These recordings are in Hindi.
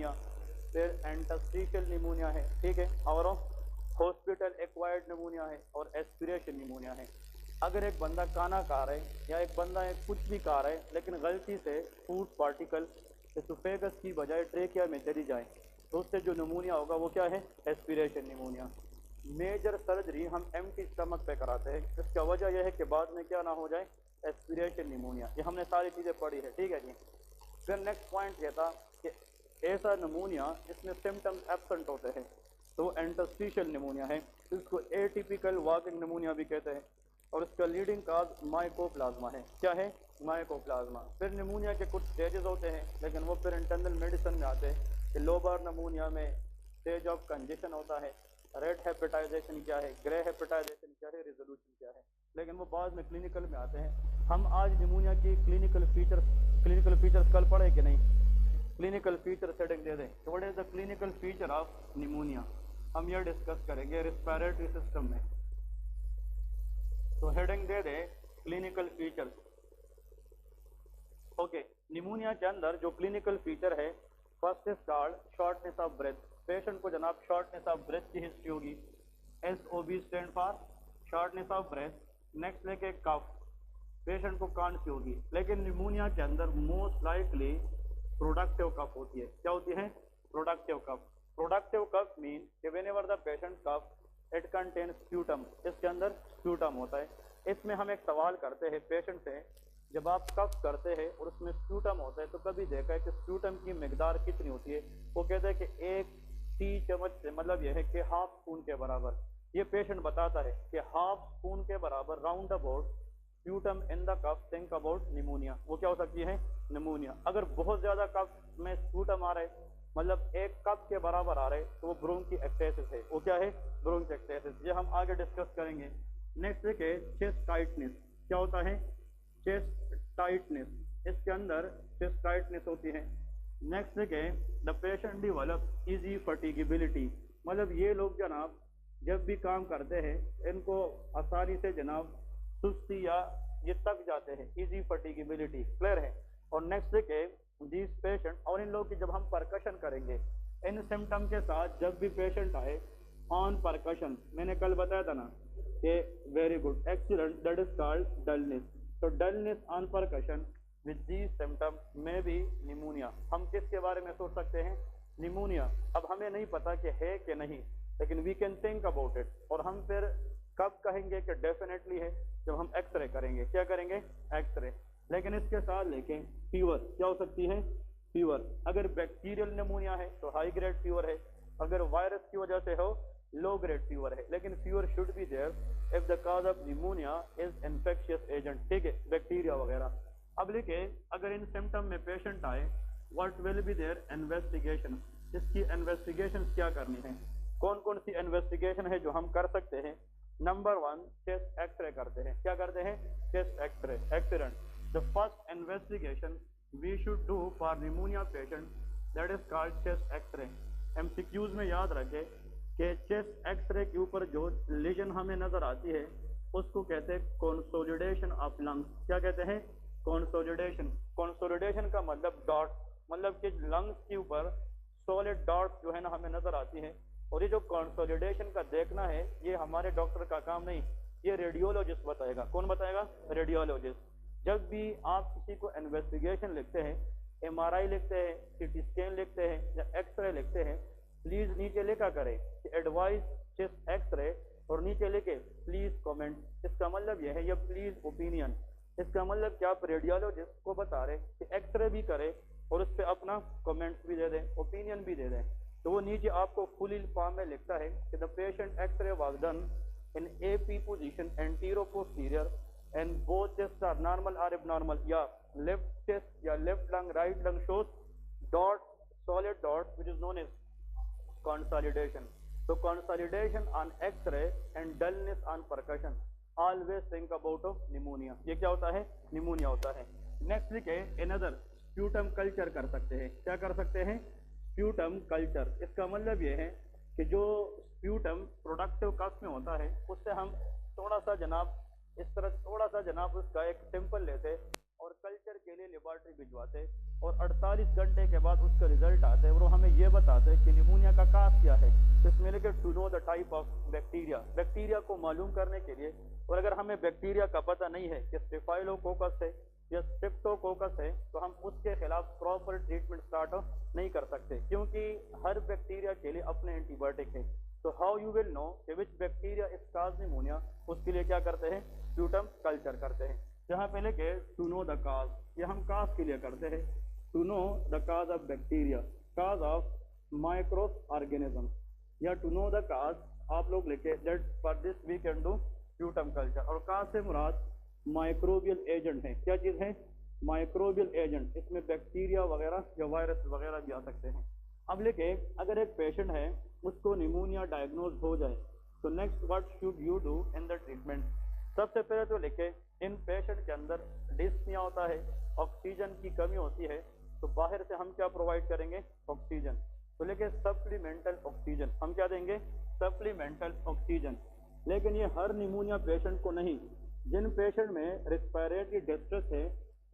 निमोनिया, फिर इंटरस्टिशियल निमोनिया है, ठीक है, और हॉस्पिटल एक्वायर्ड निमोनिया है और एस्पिरेशन निमोनिया है। अगर एक बंदा खाना खा रहा है या एक बंदा कुछ भी खा रहा है लेकिन गलती से फूड पार्टिकल एसोफेगस की बजाय ट्रेकिया में चली जाए तो उससे जो निमोनिया होगा वो क्या है, एस्पिरेशन निमोनिया। मेजर सर्जरी हम एम्प्टी स्टमक पे कराते हैं, इसका वजह यह है कि बाद में क्या ना हो जाए, एस्पिरेशन निमोनिया। ये हमने सारी चीज़ें पढ़ी है, ठीक है जी। फिर नेक्स्ट पॉइंट ये था कि ऐसा निमोनिया जिसमें सिम्टम्स एब्सेंट होते हैं तो इंटरस्टिशियल निमोनिया है, इसको एटिपिकल वॉकिंग निमोनिया भी कहते हैं, और इसका लीडिंग काज माइकोप्लाज्मा है। क्या है, माइकोप्लाज्मा। फिर निमोनिया के कुछ स्टेजेस होते हैं लेकिन वो फिर इंटरनल मेडिसिन में आते हैं कि लोबार निमोनिया में स्टेज ऑफ कंजेशन होता है, रेड हेपेटाइजेशन क्या है, ग्रे हेपेटाइजेशन क्या है, रिजोल्यूशन क्या है, लेकिन वो बाद में क्लिनिकल में आते हैं। हम आज निमोनिया की क्लिनिकल फीचर्स कल पढ़े कि नहीं, क्लिनिकल फीचर सेटिंग दे दें। What is the clinical feature of pneumonia, हम यह डिस्कस करेंगे रेस्पिरेटरी सिस्टम में। तो हेडिंग दे दे क्लिनिकल फीचर्स। ओके, निमोनिया के अंदर जो क्लिनिकल फीचर है, first is called shortness of breath. Patient को जनाब शॉर्टनेस ऑफ ब्रेथ की हिस्ट्री होगी, SOB stand for shortness of breath. Next लेके कफ, पेशेंट को कांसी होगी, लेकिन निमोनिया के अंदर मोस्ट लाइकली प्रोडक्टिव कफ होती है। क्या होती है, productive cough. Productive cough mean कि whenever the patient cough it contain sputum, इसके अंदर स्प्यूटम होता है। इसमें हम एक सवाल करते हैं पेशेंट से, जब आप कफ करते हैं और उसमें स्प्यूटम होता है तो कभी देखा है कि स्प्यूटम की मिकदार कितनी होती है? वो कहते हैं कि 1 टी चम्मच से, मतलब यह है कि हाफ स्पून के बराबर। ये पेशेंट बताता है कि हाफ स्पून के बराबर round about sputum in the cough, think about pneumonia. वो क्या हो सकती है, निमोनिया। अगर बहुत ज्यादा कफ में स्प्यूटम आ रहा है, मतलब 1 कप के बराबर आ रहे, तो वो ब्रोंकिएक्टेसिस है। वो क्या है, ब्रोंकिएक्टेसिस। ये हम आगे डिस्कस करेंगे। नेक्स्ट है चेस्ट टाइटनेस। क्या होता है, चेस्ट टाइटनेस, इसके अंदर चेस्ट टाइटनेस होती है। नेक्स्ट है द पेशेंट डेवलप इजी फटीगेबिलिटी, मतलब ये लोग जनाब जब भी काम करते हैं इनको आसानी से जनाब सुस्ती या ये तक जाते हैं, इजी फटीगेबिलिटी, क्लियर है। और नेक्स्ट है दिस पेशेंट, और इन लोग की जब हम परकशन करेंगे इन सिम्टम के साथ, जब भी पेशेंट आए ऑन परकशन, मैंने कल बताया था ना कि very good excellent, that is called dullness. तो dullness on percussion with this symptom में भी निमोनिया। हम किसके बारे में सोच सकते हैं, निमोनिया। अब हमें नहीं पता कि है कि नहीं, लेकिन we can think about it. और हम फिर कब कहेंगे कि डेफिनेटली है, जब हम एक्सरे करेंगे। क्या करेंगे, एक्सरे। लेकिन इसके साथ लेके फीवर, क्या हो सकती है, फीवर। अगर बैक्टीरियल निमोनिया है तो हाई ग्रेड फीवर है, अगर वायरस की वजह से हो लो ग्रेड फीवर है, लेकिन fever should be there if the cause of pneumonia is infectious agent, ठीक है, बैक्टीरिया वगैरह। अब लिखे अगर इन सिम्टम में पेशेंट आए, what will be there investigation, इसकी इन्वेस्टिगेशन क्या करनी है। कौन कौन सी इन्वेस्टिगेशन है जो हम कर सकते हैं। नंबर 1 चेस्ट एक्सरे करते हैं। क्या करते हैं, chest x-ray. Excellent. The first investigation we should do for pneumonia patient that is called chest x-ray. MCQs में याद रखें कि चेस्ट एक्सरे के ऊपर जो लीजन हमें नजर आती है उसको कहते हैं कंसोलिडेशन ऑफ लंग्स। क्या कहते हैं, कंसोलिडेशन। कंसोलिडेशन का मतलब डॉट, मतलब कि लंग्स के ऊपर सॉलिड डॉट जो है ना हमें नजर आती है। और ये जो कंसोलिडेशन का देखना है ये हमारे डॉक्टर का काम नहीं, ये रेडियोलॉजिस्ट बताएगा। कौन बताएगा, रेडियोलॉजिस्ट। जब भी आप किसी को इन्वेस्टिगेशन लिखते हैं, MRI लिखते हैं, CT स्कैन लिखते हैं या एक्सरे लिखते हैं, प्लीज नीचे लिखा करें कि एडवाइस चेस्ट एक्सरे, और नीचे लिखे प्लीज कमेंट। इसका मतलब यह है, या प्लीज ओपिनियन। इसका मतलब कि आप रेडियोलॉजिस्ट को बता रहे कि एक्सरे भी करे और उस पर अपना कमेंट्स भी दे दें, ओपिनियन भी दे दें। तो वो नीचे आपको फुल फॉर्म में लिखता है कि the patient x-ray was done in AP position antero posterior and both chest are normal और एबनॉर्मल, या लेफ्ट चेस्ट या left lung right lung shows dot, solid dot which is known as consolidation. So consolidation on X-ray and dullness on percussion. Always think about of pneumonia. ये क्या होता है, निमोनिया होता है। नेक्स्ट लिखे another sputum कल्चर कर सकते हैं। क्या कर सकते हैं, स्प्यूटम कल्चर। इसका मतलब ये है कि जो स्प्यूटम प्रोडक्टिव कफ में होता है उससे हम थोड़ा सा जनाब इस तरह थोड़ा सा जनाब उसका एक सैंपल लेते और कल्चर के लिए लेबॉर्ट्री भिजवाते और 48 घंटे के बाद उसका रिजल्ट आता है और हमें बताते हैं कि निमोनिया का काज क्या है। तो इसमें लिखे to know the type of bacteria, bacteria को मालूम करने के लिए। और अगर हमें बैक्टीरिया का पता नहीं है कि स्टेफाइलोकोकस है या स्ट्रेप्टोकोकस है, तो हम उसके खिलाफ प्रॉपर ट्रीटमेंट स्टार्ट नहीं कर सकते, क्योंकि हर बैक्टीरिया के लिए अपने एंटीबायोटिक है। तो हाउ यू विल नो कि विच बैक्टीरिया इज काज निमोनिया, उसके लिए क्या करते हैं, स्प्यूटम कल्चर करते हैं। यहाँ पे लेके टू नो द काज, ये हम काज के लिए करते हैं। To know the cause of bacteria, cause of microorganism, या टू नो द काज आप लोग लिखे that for this we can do sputum culture. और काज से मुराद माइक्रोबियल एजेंट है। क्या चीज है, माइक्रोबियल एजेंट। इसमें बैक्टीरिया वगैरह या वायरस वगैरह भी आ सकते हैं। अब लेके अगर एक पेशेंट है उसको निमोनिया डायग्नोज हो जाए, तो next what should you do in the treatment. सबसे पहले तो लिखे इन पेशेंट के अंदर डिस्निया होता है, ऑक्सीजन की कमी होती है, तो बाहर से हम क्या प्रोवाइड करेंगे, ऑक्सीजन। तो लेके सप्लीमेंटल ऑक्सीजन, हम क्या देंगे, सप्लीमेंटल ऑक्सीजन। लेकिन ये हर निमोनिया पेशेंट को नहीं, जिन पेशेंट में रिस्पायरेटरी डिस्ट्रेस है,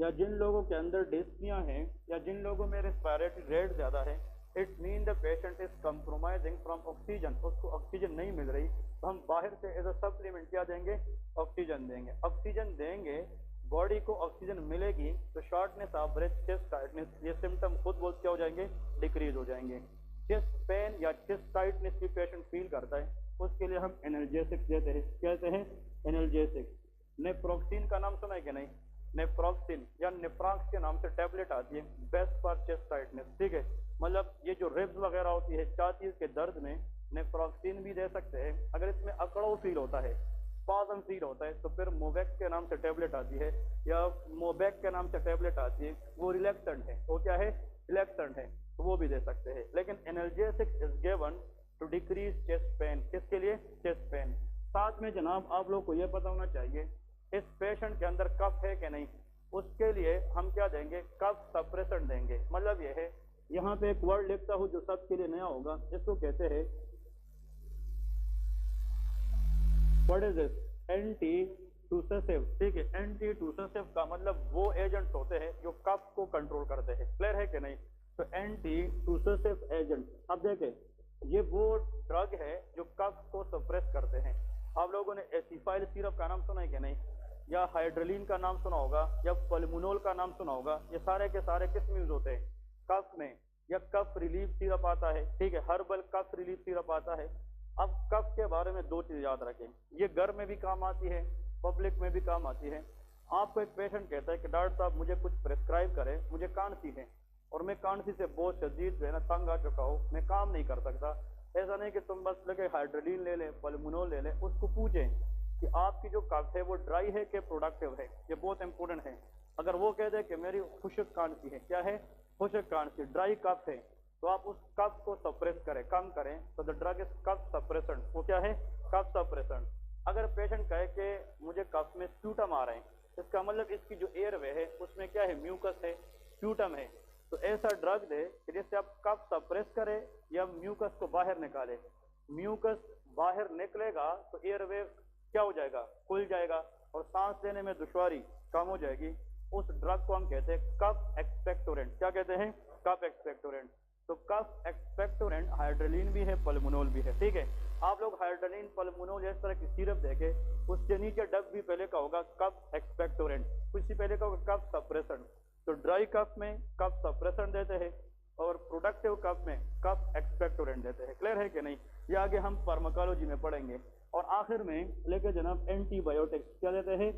या जिन लोगों के अंदर डिस्निया है, या जिन लोगों में रिस्पायरेटरी रेट ज्यादा है, it mean the patient is compromising from oxygen, उसको ऑक्सीजन नहीं मिल रही, तो हम बाहर से एज अ सप्लीमेंट क्या देंगे, ऑक्सीजन देंगे। ऑक्सीजन देंगे, बॉडी को ऑक्सीजन मिलेगी, तो shortness of breath, chest tightness, ये सिम्टम खुद बहुत क्या हो जाएंगे, डिक्रीज हो जाएंगे। चेस्ट पेन या चेस्ट टाइटनेस भी पेशेंट फील करता है, उसके लिए हम एनर्जेसिक्स देते हैं। कहते हैं एनर्जेसिक्स। नेप्रोक्सिन का नाम सुना है कि नहीं, नेप्रोक्सिन या नेप्राक्स के नाम से टैबलेट आती है, बेस्ट फॉर चेस्ट टाइटनेस। ठीक है, मतलब ये जो रिब्स वगैरह होती है, छाती के दर्द में नेप्रोक्सिन भी दे सकते हैं। अगर इसमें अकड़ो फील होता है, स्पाज़म फील होता है, तो फिर मोवेक्स के नाम से टैबलेट आती है, या मोबैक के नाम से टैबलेट आती है, वो रिलैक्सेंट है। वो क्या है, रिलैक्सेंट है, तो वो भी दे सकते हैं। लेकिन analgesic is given to decrease chest pain, किसके लिए, चेस्ट पेन। साथ में जनाब आप लोग को ये पता होना चाहिए इस पेशेंट के अंदर कफ है कि नहीं, उसके लिए हम क्या देंगे, कफ सप्रेसेंट देंगे। मतलब ये है, यहाँ पे एक वर्ड लिखता हूँ जो सबके लिए नया होगा, इसको कहते हैं, व्हाट इज दिस, एंटी टूसेसिव। ठीक है, एंटी टूसेसिव का मतलब वो एजेंट्स होते हैं जो कफ को कंट्रोल करते हैं। क्लियर है कि नहीं, तो एंटी टूसेसिव एजेंट। अब देखें, ये वो ड्रग है जो कफ को सप्रेस करते हैं। आप लोगों ने एसिफाइल सिरप का नाम सुना है कि नहीं, या हाइड्रोलिन का नाम सुना होगा, या पल्मोनोल का नाम सुना होगा। ये सारे के सारे किस में यूज होते हैं, कफ में। या कफ रिलीफ सिरप आता है, ठीक है, हर्बल कफ रिलीफ सिरप आता है। अब कफ के बारे में दो चीज याद रखें, ये घर में भी काम आती है, पब्लिक में भी काम आती है। आपको एक पेशेंट कहता है कि डॉक्टर साहब मुझे कुछ प्रिस्क्राइब करें, मुझे कानसी है और मैं कानसी से बहुत शदीद जो है ना तंग आ चुका हूँ, मैं काम नहीं कर सकता। ऐसा नहीं कि तुम बस लगे हाइड्रोलिन ले लें, पल्मोनोल ले लें। उसको पूछें कि आपकी जो कफ है वो ड्राई है कि प्रोडक्टिव है, ये बहुत इंपॉर्टेंट है। अगर वो कह दे कि मेरी खुश्क कानसी है, क्या है, खुश्क कानसी, ड्राई कफ है, तो आप उस कफ को सप्रेस करें, कम करें। तो the drug is cough suppressant. वो क्या है, कफ सप्रेसेंट। अगर पेशेंट कहे कि मुझे कफ में स्प्यूटम आ रहे हैं, इसका मतलब इसकी जो एयरवे है उसमें क्या है, म्यूकस है, स्प्यूटम है, तो ऐसा ड्रग दे कि जिससे आप कफ सप्रेस करें या म्यूकस को बाहर निकाले। म्यूकस बाहर निकलेगा तो एयरवे क्या हो जाएगा, खुल जाएगा और सांस लेने में दुश्वारी कम हो जाएगी। उस ड्रग को हम कहते हैं कफ एक्सपेक्टोरेंट। क्या कहते हैं, कफ एक्सपेक्टोरेंट। तो कफ एक्सपेक्टोरेंट हाइड्रोलिन भी है, पल्मोनोल भी है। ठीक है, आप लोग हाइड्रोलिन, पल्मोनोल इस तरह की सिरप देखे, उसके नीचे डब भी पहले का होगा कफ एक्सपेक्टोरेंट, कुछ पहले का होगा कफ सप्रेसेंट। तो ड्राई कफ में कफ सप्रेसेंट देते हैं और प्रोडक्टिव कफ में कफ एक्सपेक्टोरेंट देते हैं। क्लियर है कि नहीं, ये आगे हम फार्माकोलॉजी में पढ़ेंगे। और आखिर में लेके जनाब एंटीबायोटिक्स। क्या देते हैं,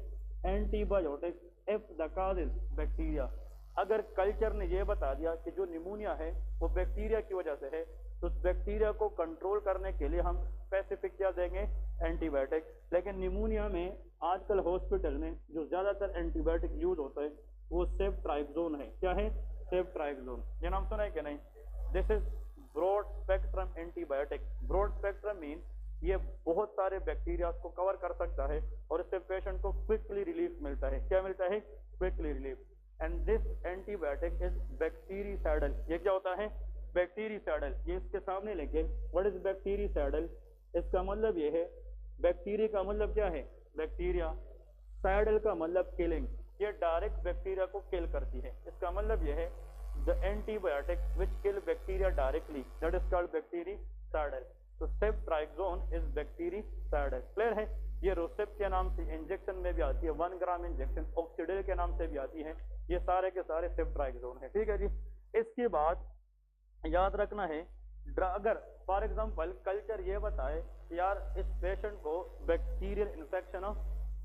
antibiotics if the cause is bacteria. अगर कल्चर ने यह बता दिया कि जो निमोनिया है वो बैक्टीरिया की वजह से है, तो उस बैक्टीरिया को कंट्रोल करने के लिए हम स्पेसिफिक क्या देंगे, एंटीबायोटिक। लेकिन निमोनिया में आजकल हॉस्पिटल में जो ज्यादातर एंटीबायोटिक यूज होता है वो सेफ्ट्राइक्सोन है। क्या है, सेफ्ट्राइक्सोन। ये नाम सुना है कि नहीं, this is broad spectrum antibiotic. Broad spectrum mean ये बहुत सारे बैक्टीरिया को कवर कर सकता है और इससे पेशेंट को क्विकली रिलीफ मिलता है। क्या मिलता है, quickly relief. And this antibiotic is bactericidal. ये क्या होता है, बैक्टीरिसाइडल। ये इसके सामने लेके, व्हाट इज बैक्टीरिसाइडल, इसका मतलब ये है, बैक्टीरिया का मतलब क्या है, बैक्टीरिया, साइडल का मतलब किलिंग, ये डायरेक्ट बैक्टीरिया को किल करती है। इसका मतलब ये है the antibiotic which kill bacteria directly, that is called bactericidal. तो सेफ्ट्राइक्सोन इज बैक्टीरिसाइडल। क्लियर है? ये रोसेप के नाम से इंजेक्शन में भी आती है, 1 ग्राम इंजेक्शन, ऑक्सीडेल के नाम से भी आती है, ये सारे के सारे सेफ्ट्राइक्सोन है। ठीक है जी। इसके बाद याद रखना है, अगर फॉर एग्जांपल कल्चर ये बताए यार इस पेशेंट को बैक्टीरियल इन्फेक्शन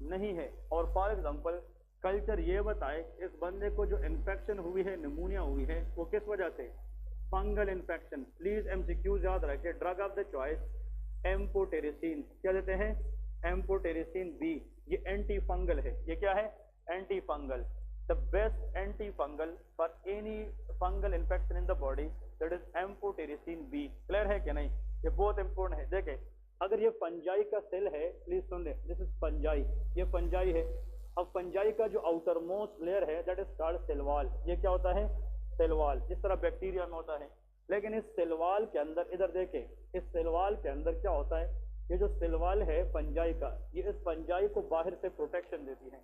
नहीं है, और फॉर एग्जांपल कल्चर ये बताए इस बंदे को जो इन्फेक्शन हुई है, निमोनिया हुई है, वो किस वजह से? Fungal infection. प्लीज एमसीक्यूज याद रखें। Drug of the choice amphotericin, क्या देते हैं? Amphotericin B. ये एंटी फंगल है। ये क्या है? Anti fungal. The best anti fungal for any fungal infection in the body, that is amphotericin B. Clear है कि नहीं? ये बहुत इंपॉर्टेंट है। देखें, अगर ये फंजाई का सेल है, प्लीज सुन ले, दिस इज फंजाई, ये फंजाई है। अब फंजाई का जो आउटर मोस्ट लेयर है that is called cell wall. ये क्या होता है? Cell wall. जिस तरह बैक्टीरिया में होता है, लेकिन इस सेल वॉल के अंदर, इधर देखें, इस सेल वॉल के अंदर क्या होता है? ये जो सेल वॉल है फंजाई का, ये इस फंजाई को बाहर से प्रोटेक्शन देती है।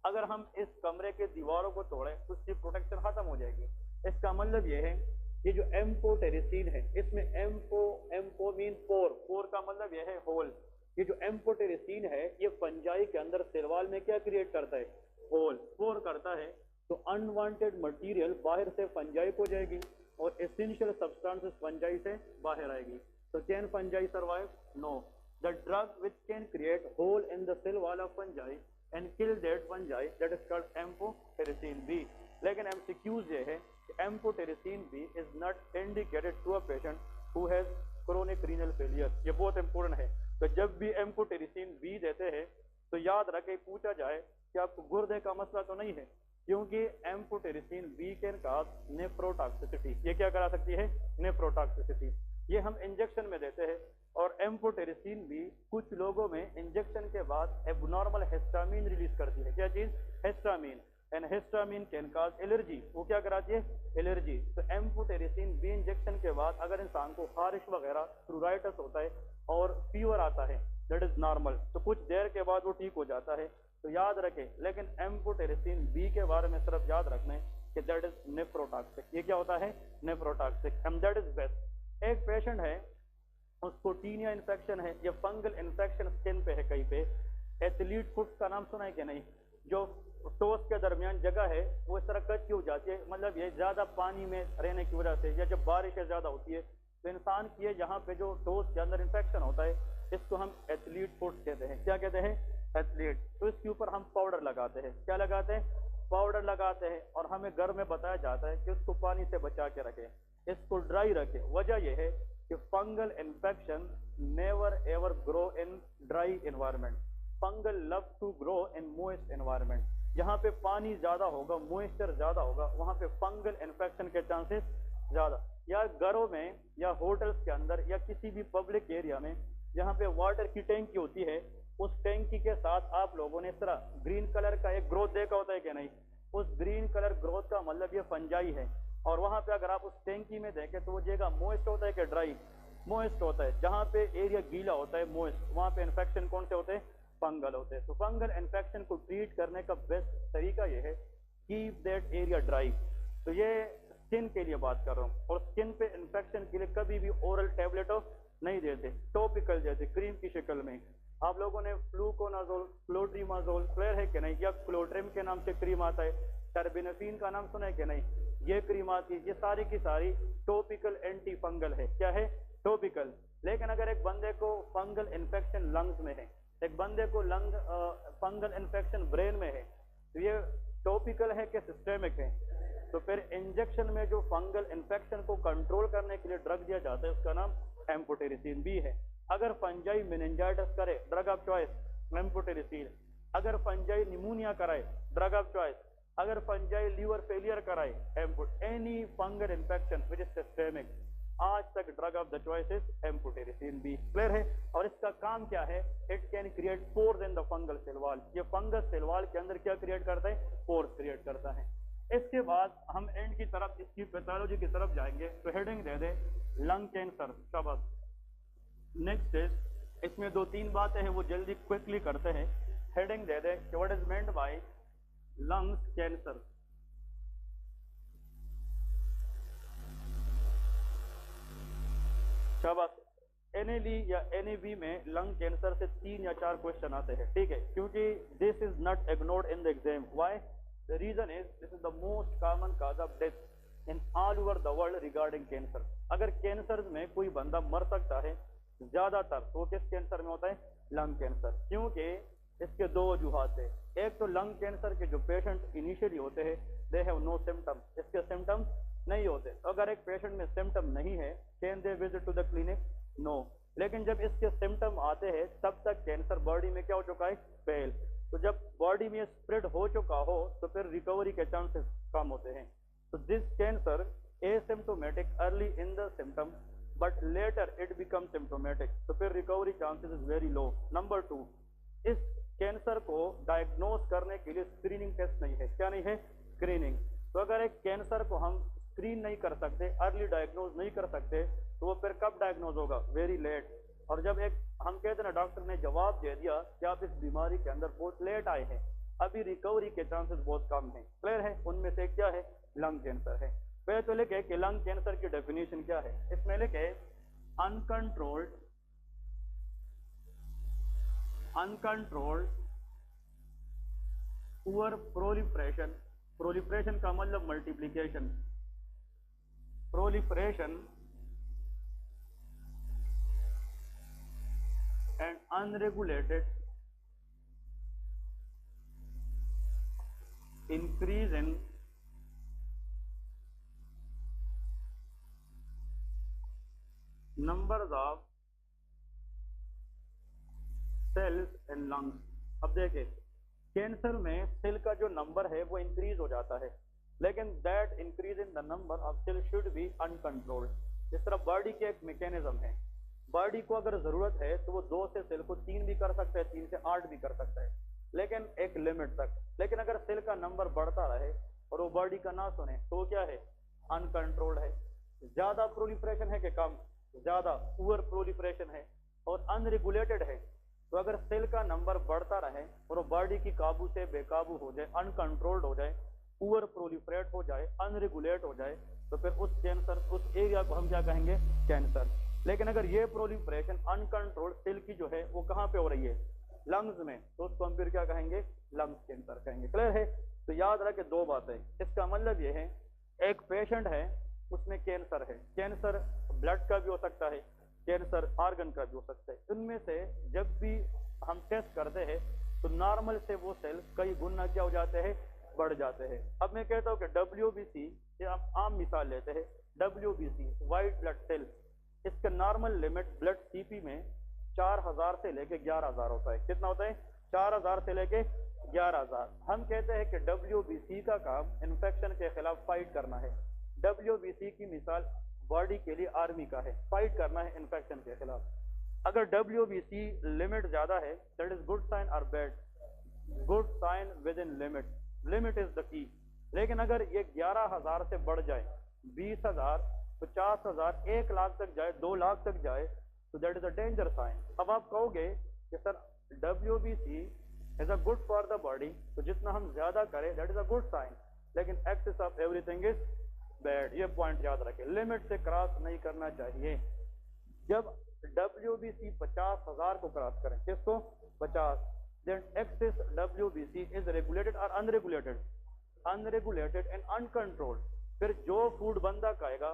अगर हम इस कमरे के दीवारों को तोड़ें तो उसकी प्रोटेक्शन खत्म हो जाएगी। इसका मतलब ये है, ये जो एम्फोटेरिसिन है, इसमें एम्फो मीन पोर, पोर का मतलब ये है होल। ये जो एम्फोटेरिसिन है, ये फंजाई के अंदर सेल वॉल में क्या क्रिएट करता है? होल, पोर करता है। तो अनवांटेड मटेरियल बाहर से फंजाई को जाएगी और एसेंशियल सब्सटेंसेस फंजाई से बाहर आएगी। तो can fungi survive? No. The drug which can create hole in the cell wall of fungi and kill that fungi, that is called amphotericin B. लेकिन एमसीक्यूज ये है कि amphotericin B is not indicated to a patient who has chronic renal failure. ये बहुत इंपॉर्टेंट है। तो जब भी एम्फोटेरिसिन बी देते हैं तो याद रखें, पूछा जाए कि आपको गुर्दे का मसला तो नहीं है, क्योंकि amphotericin B can cause nephrotoxicity. ये क्या करा सकती है? नेफ्रोटॉक्सिसिटी। ये हम इंजेक्शन में देते हैं। और एम्फोटेरिसिन बी कुछ लोगों में इंजेक्शन के बाद एबनॉर्मल हिस्टामिन रिलीज करती है। क्या चीज? Histamine. And histamine can cause allergy. वो क्या कराती है? एलर्जी। तो एम्फोटेरिसिन बी इंजेक्शन के बाद अगर इंसान को खारिश वगैरह, प्लूराइटिस होता है और फीवर आता है, दैट इज नॉर्मल, तो कुछ देर के बाद वो ठीक हो जाता है। तो याद रखें, लेकिन एम्फोटेरिसिन बी के बारे में सिर्फ याद रखना है कि दैट इज नेफ्रोटॉक्सिक। ये क्या होता है? Nephrotoxic, and that is best. एक पेशेंट है, उसको टीनिया इन्फेक्शन है, ये फंगल इन्फेक्शन स्किन पे है कहीं पे। एथलीट फुट का नाम सुना है कि नहीं? जो टोस के दरमियान जगह है वो इस तरह कच्ची हो जाती है, मतलब ये ज्यादा पानी में रहने की वजह से, या जब बारिश ज्यादा होती है तो इंसान की यहाँ पे जो टोस के अंदर इन्फेक्शन होता है, इसको हम एथलीट फुट कहते हैं। क्या कहते हैं? एथलीट। तो इसके ऊपर हम पाउडर लगाते हैं। क्या लगाते हैं? पाउडर लगाते हैं। और हमें घर में बताया जाता है कि उसको पानी से बचा के रखें, इसको ड्राई रखें। वजह यह है कि fungal infection never ever grow in dry environment. Fungal love to grow in moist environment. जहाँ पे पानी ज्यादा होगा, मॉइस्चर ज्यादा होगा, वहाँ पे फंगल इन्फेक्शन के चांसेस ज्यादा। या घरों में या होटल्स के अंदर या किसी भी पब्लिक एरिया में जहाँ पे वाटर की टैंकी होती है, उस टैंकी के साथ आप लोगों ने इस तरह ग्रीन कलर का एक ग्रोथ देखा होता है कि नहीं? उस ग्रीन कलर ग्रोथ का मतलब ये फंजाई है। और वहां पे अगर आप उस टैंकी में देखें तो वो जगह मोइस्ट होता है कि ड्राई? मोइस्ट होता है। जहाँ पे एरिया गीला होता है, मोइस्ट, वहां पे इन्फेक्शन कौन से होते हैं? फंगल होते हैं। तो फंगल इन्फेक्शन को ट्रीट करने का बेस्ट तरीका ये है, कीप दैट एरिया ड्राई। तो ये स्किन के लिए बात कर रहा हूँ। और स्किन पे इन्फेक्शन के लिए कभी भी ओरल टैबलेट नहीं देते, टॉपिकल जैसे क्रीम की शक्ल में। आप लोगों ने फ्लूकोनाजोल, क्लोट्रीमाजोल, क्लियर है कि नहीं? या क्लोट्रिम के नाम से क्रीम आता है, टर्बिनोफिन का नाम सुना है कि नहीं? ये क्रीम आती है। ये सारी की सारी टॉपिकल एंटी फंगल है। क्या है? टॉपिकल। लेकिन अगर एक बंदे को फंगल इन्फेक्शन लंग्स में है, एक बंदे को फंगल इन्फेक्शन ब्रेन में है, तो ये टॉपिकल है कि सिस्टेमिक है? तो फिर इंजेक्शन में जो फंगल इन्फेक्शन को कंट्रोल करने के लिए ड्रग दिया जाता है, उसका नाम एम्फोटेरिसिन बी है। अगर फंजाई मेनिंजाइटिस करे, ड्रग ऑफ चॉइस एम्फोटेरिसिन। अगर फंजाई निमोनिया कराए, ड्रग ऑफ चॉइस। अगर फंजाई लीवर फेलियर कराए, any fungal infection which is systemic, आज तक drug of the choice is amphotericin B. Clear है? और इसका काम क्या है? It can create pores in the fungal cell wall. ये फंगस सेल वॉल के अंदर क्या क्रिएट करता है? पोर्स क्रिएट करता है। इसके बाद हम एंड की तरफ, इसकी पैथोलॉजी की तरफ जाएंगे। तो हेडिंग दे दे लंग कैंसर। शाबाश। नेक्स्ट इज, इसमें 2-3 बातें हैं वो जल्दी क्विकली करते हैं। हेडिंग दे दे what is meant by lungs cancer. शाबाश। NLE या NAB में लंग कैंसर से 3 या 4 क्वेश्चन आते हैं, ठीक है, क्योंकि this is not ignored in the exam. Why? The reason is this is the most common cause of death in all over the world regarding cancer. अगर कैंसर में कोई बंदा मर सकता है ज्यादातर तो वो किस कैंसर में होता है? Lung cancer. क्योंकि इसके दो वजूहात है। एक तो लंग कैंसर के जो पेशेंट इनिशियली होते हैं दे हैव नो सिम्टम, इसके सिम्टम्स नहीं होते। तो अगर एक पेशेंट में सिम्टम नहीं है can they visit to the clinic? No. लेकिन जब इसके सिम्टम आते हैं तब तक कैंसर बॉडी में क्या हो चुका है? फेल। तो जब बॉडी में स्प्रेड हो चुका हो तो फिर रिकवरी के चांसेस कम होते हैं। तो this cancer asymptomatic early in the symptom but later it become symptomatic, तो फिर recovery chances is very low. Number 2, इस कैंसर को डायग्नोज करने के लिए स्क्रीनिंग टेस्ट नहीं है। क्या नहीं है? स्क्रीनिंग। तो अगर एक कैंसर को हम स्क्रीन नहीं कर सकते, अर्ली डायग्नोज नहीं कर सकते, तो वो फिर कब डायग्नोज होगा? Very late. और जब एक हम कहते हैं ना डॉक्टर ने जवाब दे दिया कि आप इस बीमारी के अंदर बहुत लेट आए हैं, अभी रिकवरी के चांसेस बहुत कम हैं। क्लियर है? उनमें से क्या है? लंग कैंसर है। पहले तो लिखे कि लंग कैंसर की डेफिनेशन क्या है। इसमें लिखे अनकंट्रोल्ड पुअर प्रोलिफरेशन। प्रोलिफरेशन का मतलब multiplication. Proliferation and unregulated increase in numbers of cells in lungs। अब देखिए कैंसर में सेल का जो नंबर है वो इंक्रीज हो जाता है, लेकिन that increase in the number of cell should be uncontrolled. इस तरह बॉडी के एक मैकेनिज्म है, बॉडी को अगर जरूरत है तो वो 2 से सेल को 3 भी कर सकता है, 3 से 8 भी कर सकता है, लेकिन एक लिमिट तक। लेकिन अगर सेल का नंबर बढ़ता रहे और वो बॉडी का ना सुने तो क्या है? अनकंट्रोल्ड है। ज्यादा प्रोलिफरेशन है कि कम? ज्यादा। पुअर प्रोलिफरेशन है और अनरेगुलेटेड है। तो अगर सेल का नंबर बढ़ता रहे और वो बॉडी की काबू से बेकाबू हो जाए, अनकंट्रोल्ड हो जाए, पुअर प्रोलिफरेट हो जाए, अनरेगुलेट हो जाए, तो फिर उस कैंसर, उस एरिया को हम क्या कहेंगे? कैंसर। लेकिन अगर ये प्रोलिफरेशन अनकंट्रोल्ड सेल की जो है वो कहाँ पे हो रही है? लंग्स में, तो उसको हम फिर क्या कहेंगे? लंग्स कैंसर कहेंगे। क्लियर है? तो याद रखे 2 बातें। इसका मतलब ये है एक पेशेंट है उसमें कैंसर है, कैंसर ब्लड का भी हो सकता है, कैंसर ऑर्गन का भी हो सकता है। इनमें से जब भी हम टेस्ट करते हैं तो नॉर्मल से वो सेल कई गुना क्या हो जाते हैं? बढ़ जाते हैं। अब मैं कहता हूँ कि WBC, ये आप आम मिसाल लेते हैं, WBC व्हाइट ब्लड सेल, इसका नॉर्मल लिमिट ब्लड CP में 4000 से लेके 11000 होता है। कितना होता है? 4000 से लेके 11000। हम कहते हैं कि WBC का काम इन्फेक्शन के खिलाफ फाइट करना है। WBC की मिसाल बॉडी के लिए आर्मी का है, फाइट करना है इन्फेक्शन के खिलाफ। अगर WBC लिमिट ज्यादा है दैट इज गुड साइन और bad? Good sign within limit, limit is the key. लेकिन अगर ये 11000 से बढ़ जाए, 20000, 50,000, 1 लाख तक जाए, 2 लाख तक जाए, तो that is a danger sign. अब आप कहोगे कि sir WBC is a good for the body, तो जितना हम ज्यादा करें that is a good sign, लेकिन excess of everything is bad. ये पॉइंट याद रखें, लिमिट से क्रॉस नहीं करना चाहिए। जब WBC 50,000 को क्रॉस करें, किसको? 50, then excess WBC is regulated or unregulated? Unregulated and uncontrolled। फिर जो फूड बंदा खाएगा,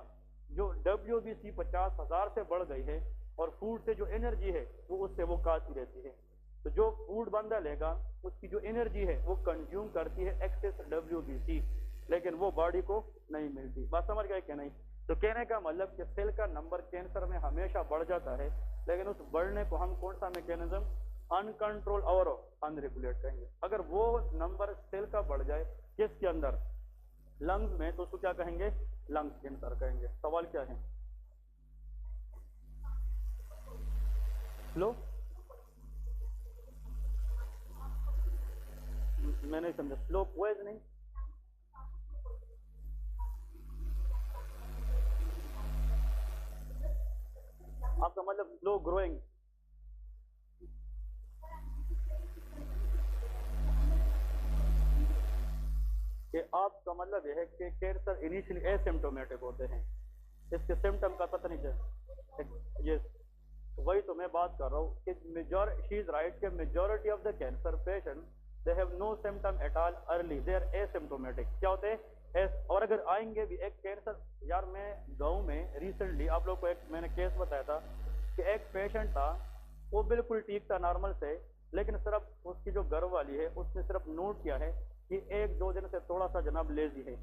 जो WBC 50,000 से बढ़ गई है और फूड से जो एनर्जी है वो उससे वो खाती रहती है, तो जो फूड बंदा लेगा उसकी जो एनर्जी है वो कंज्यूम करती है एक्सेस WBC, लेकिन वो बॉडी को नहीं मिलती। बात समझ गए कि नहीं? तो कहने का मतलब कि सेल का नंबर कैंसर में हमेशा बढ़ जाता है, लेकिन उस बढ़ने को हम कौन सा मैकेनिज्म? अनकंट्रोल और अनरेगुलेट कहेंगे। अगर वो नंबर सेल का बढ़ जाए किसके अंदर? लंग्स में, तो उसको क्या कहेंगे? लंग्स कैंसर कहेंगे। सवाल क्या है? लो, मैं नहीं समझा। स्लो पोएज नहीं, आपका मतलब स्लो ग्रोइंग। कि आपका मतलब यह है कि कैंसर इनिशियली एसिम्टोमेटिक होते हैं, इसके सिम्टम का पता नहीं चलता। बात कर रहा हूँ कि शी इज राइट के majority of the cancer patient they have no symptom at all early, they are asymptomatic. क्या होते हैं? और अगर आएंगे भी एक कैंसर, यार मैं गाँव में रिसेंटली आप लोग को एक मैंने केस बताया था कि एक पेशेंट था, वो बिल्कुल ठीक था नॉर्मल से, लेकिन सिर्फ उसकी जो घर वाली है उसने सिर्फ नोट किया है कि 1-2 दिन से थोड़ा सा जनाब लेजी है।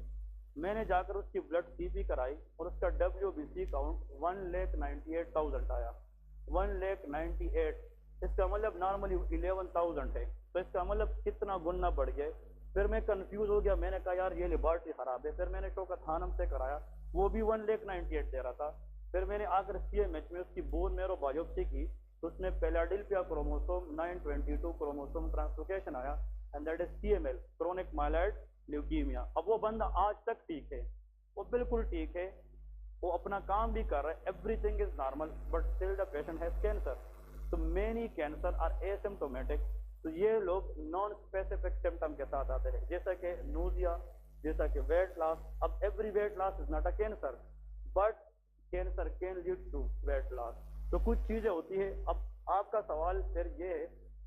मैंने जाकर उसकी ब्लड सीपी कराई और उसका WBC काउंट 1,98,000 आया। 1,98,000, इसका मतलब नॉर्मली 11,000 है, तो इसका मतलब कितना गुना बढ़ गया। फिर मैं कंफ्यूज हो गया, मैंने कहा यार ये लेबॉर्ट्री खराब है। फिर मैंने शौकत खानम से कराया, वो भी 1,98,000 दे रहा था। फिर मैंने आकर CMH में उसकी बोन मेरो बायोप्सी की, तो उसमें फिलाडेल्फिया क्रोमोसोम 922 क्रोमोसोम ट्रांसलोकेशन आया, and that is CML, chronic myeloid leukaemia. अब वो बंदा आज तक ठीक है, वो बिल्कुल ठीक है, वो अपना काम भी कर रहा है, everything is normal, but still the patient has cancer. तो मेनी कैंसर आर एसिम्प्टोमेटिक। तो ये लोग नॉन स्पेसिफिक सिम्टम के साथ आते हैं, जैसा कि नोजिया, जैसा कि वेट लॉस। अब every weight loss is not a cancer, but cancer can lead to weight loss. तो कुछ चीजें होती है। अब आपका सवाल फिर ये है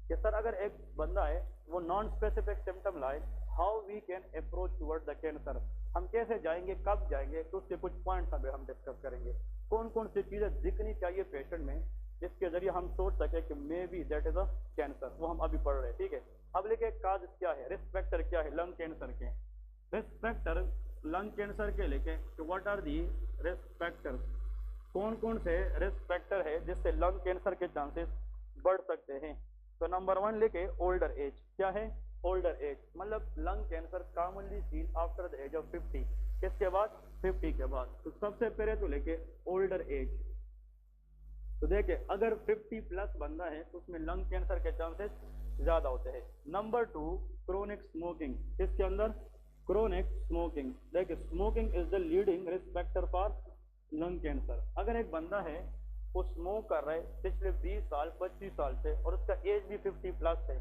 कि सर अगर एक बंदा है वो नॉन स्पेसिफिक सिम्टम लाए, how we can approach toward the cancer, हम कैसे जाएंगे, कब जाएंगे, तो उसके कुछ पॉइंट्स अभी हम डिस्कस करेंगे। कौन कौन सी चीजें दिखनी चाहिए पेशेंट में जिसके जरिए हम सोच सके कि may be that is a cancer, वो हम अभी पढ़ रहे हैं, ठीक है। अब लेके काज क्या है, रिस्क फैक्टर क्या है लंग कैंसर के। रिस्क फैक्टर लंग कैंसर के लेके what are the risk factors, कौन कौन से रिस्क फैक्टर है जिससे लंग कैंसर के चांसेस बढ़ सकते हैं। तो नंबर 1 लेके ओल्डर एज। क्या है ओल्डर एज? मतलब lung cancer commonly seen after the age of 50। किसके बाद? 50 के बाद। तो सबसे पहले तो लेके ओल्डर एज। तो देखिए अगर 50 प्लस बंदा है तो उसमें लंग कैंसर के चांसेस ज्यादा होते हैं। Number 2 chronic smoking. इसके अंदर क्रोनिक स्मोकिंग। देखिए smoking is the leading risk factor for lung cancer. अगर एक बंदा है वो स्मोक कर रहा है पिछले 20 साल 25 साल से और उसका एज भी 50 प्लस है,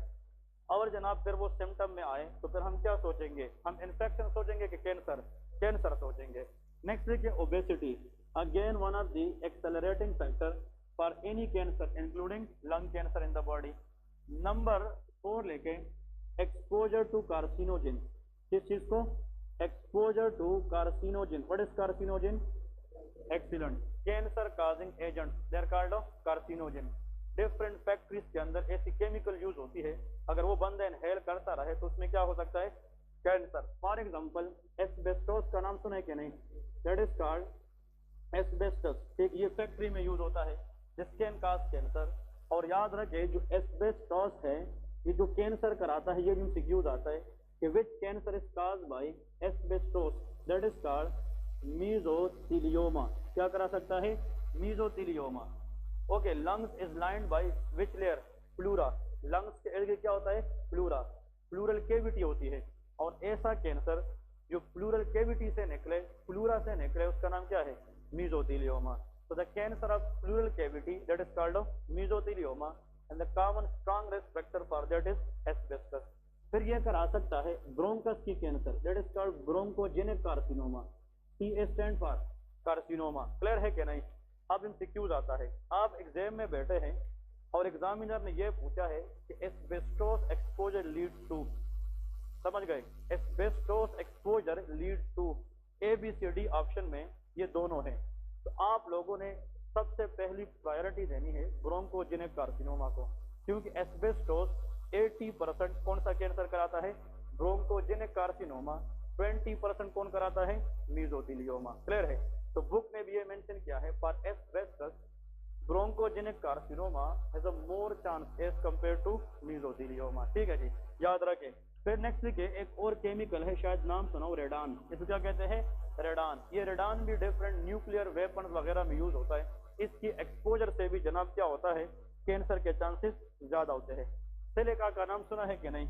और जनाब फिर वो सिम्टम में आए, तो फिर हम क्या सोचेंगे? हम इन्फेक्शन सोचेंगे कि कैंसर? कैंसर सोचेंगे। नेक्स्ट देखिए obesity, again one of the accelerating factor for any cancer including lung cancer in the body. Number 4 लेके एक्सपोजर टू कार्सिनोजिन। किस चीज को? Exposure to carcinogen. What is carcinogen? Excellent. Cancer causing agent, they are called carcinogen. Different factories के अंदर ऐसी केमिकल यूज होती है, अगर वो बंदा इनहेल करता रहे तो उसमें क्या हो सकता है? कैंसर। फॉर एग्जांपल एस्बेस्टोस का नाम सुना है कि नहीं? That is called asbestos. ठीक, ये फैक्ट्री में यूज होता है, दिस कैन कॉज कैंसर। और याद रखे जो एस्बेस्टोस है ये जो कैंसर कराता है, ये भी MCQs आता है कि which cancer is caused by asbestos, that is called mesothelioma. क्या करा सकता है? Mesothelioma. Okay, lungs is lined by which layer? Pleura. Lungs के इर्द क्या होता है? प्लूरा, प्लूरल केविटी होती है। और ऐसा कैंसर जो प्लूरल केविटी से निकले, प्लूरा से निकले, उसका नाम क्या है? मीजोथीलियोमा। So the cancer of pleural cavity that is called mesothelioma and the common strong risk factor for that is asbestos. फिर यह करा सकता है ब्रोंकस की cancer, that is called bronchogenic carcinoma. C stand for carcinoma. Clear है कि नहीं? अब MCQs आता है, आप एग्जाम में बैठे हैं और एग्जामिनर ने यह पूछा है कि एस्बेस्टोस एक्सपोजर लीड्स टू, समझ गए? Asbestos exposure leads to ABCD option में ये दोनों हैं। तो आप लोगों ने सबसे पहली प्रायोरिटी देनी है ब्रोंकोजेनिक कार्सिनोमा को, क्योंकि एस्बेस्टोस 80% कौन सा कैंसर कराता है? Bronchogenic carcinoma. 20% कौन कराता है? मीजोथीलियोमा। क्लियर है? तो बुक में भी ये मेंशन किया है, for asbestos bronchogenic carcinoma has a more chance as compare to mesothelioma. ठीक है जी, याद रखें। फिर नेक्स्ट देखिए एक और केमिकल है, शायद नाम सुनाओ, रेडान। इसको क्या कहते हैं? रेडान। ये रेडान भी डिफरेंट न्यूक्लियर वेपन वगैरह में यूज होता है। इसकी एक्सपोजर से भी जनाब क्या होता है? कैंसर के चांसेस ज्यादा होते हैं। सिलिका का नाम सुना है कि नहीं?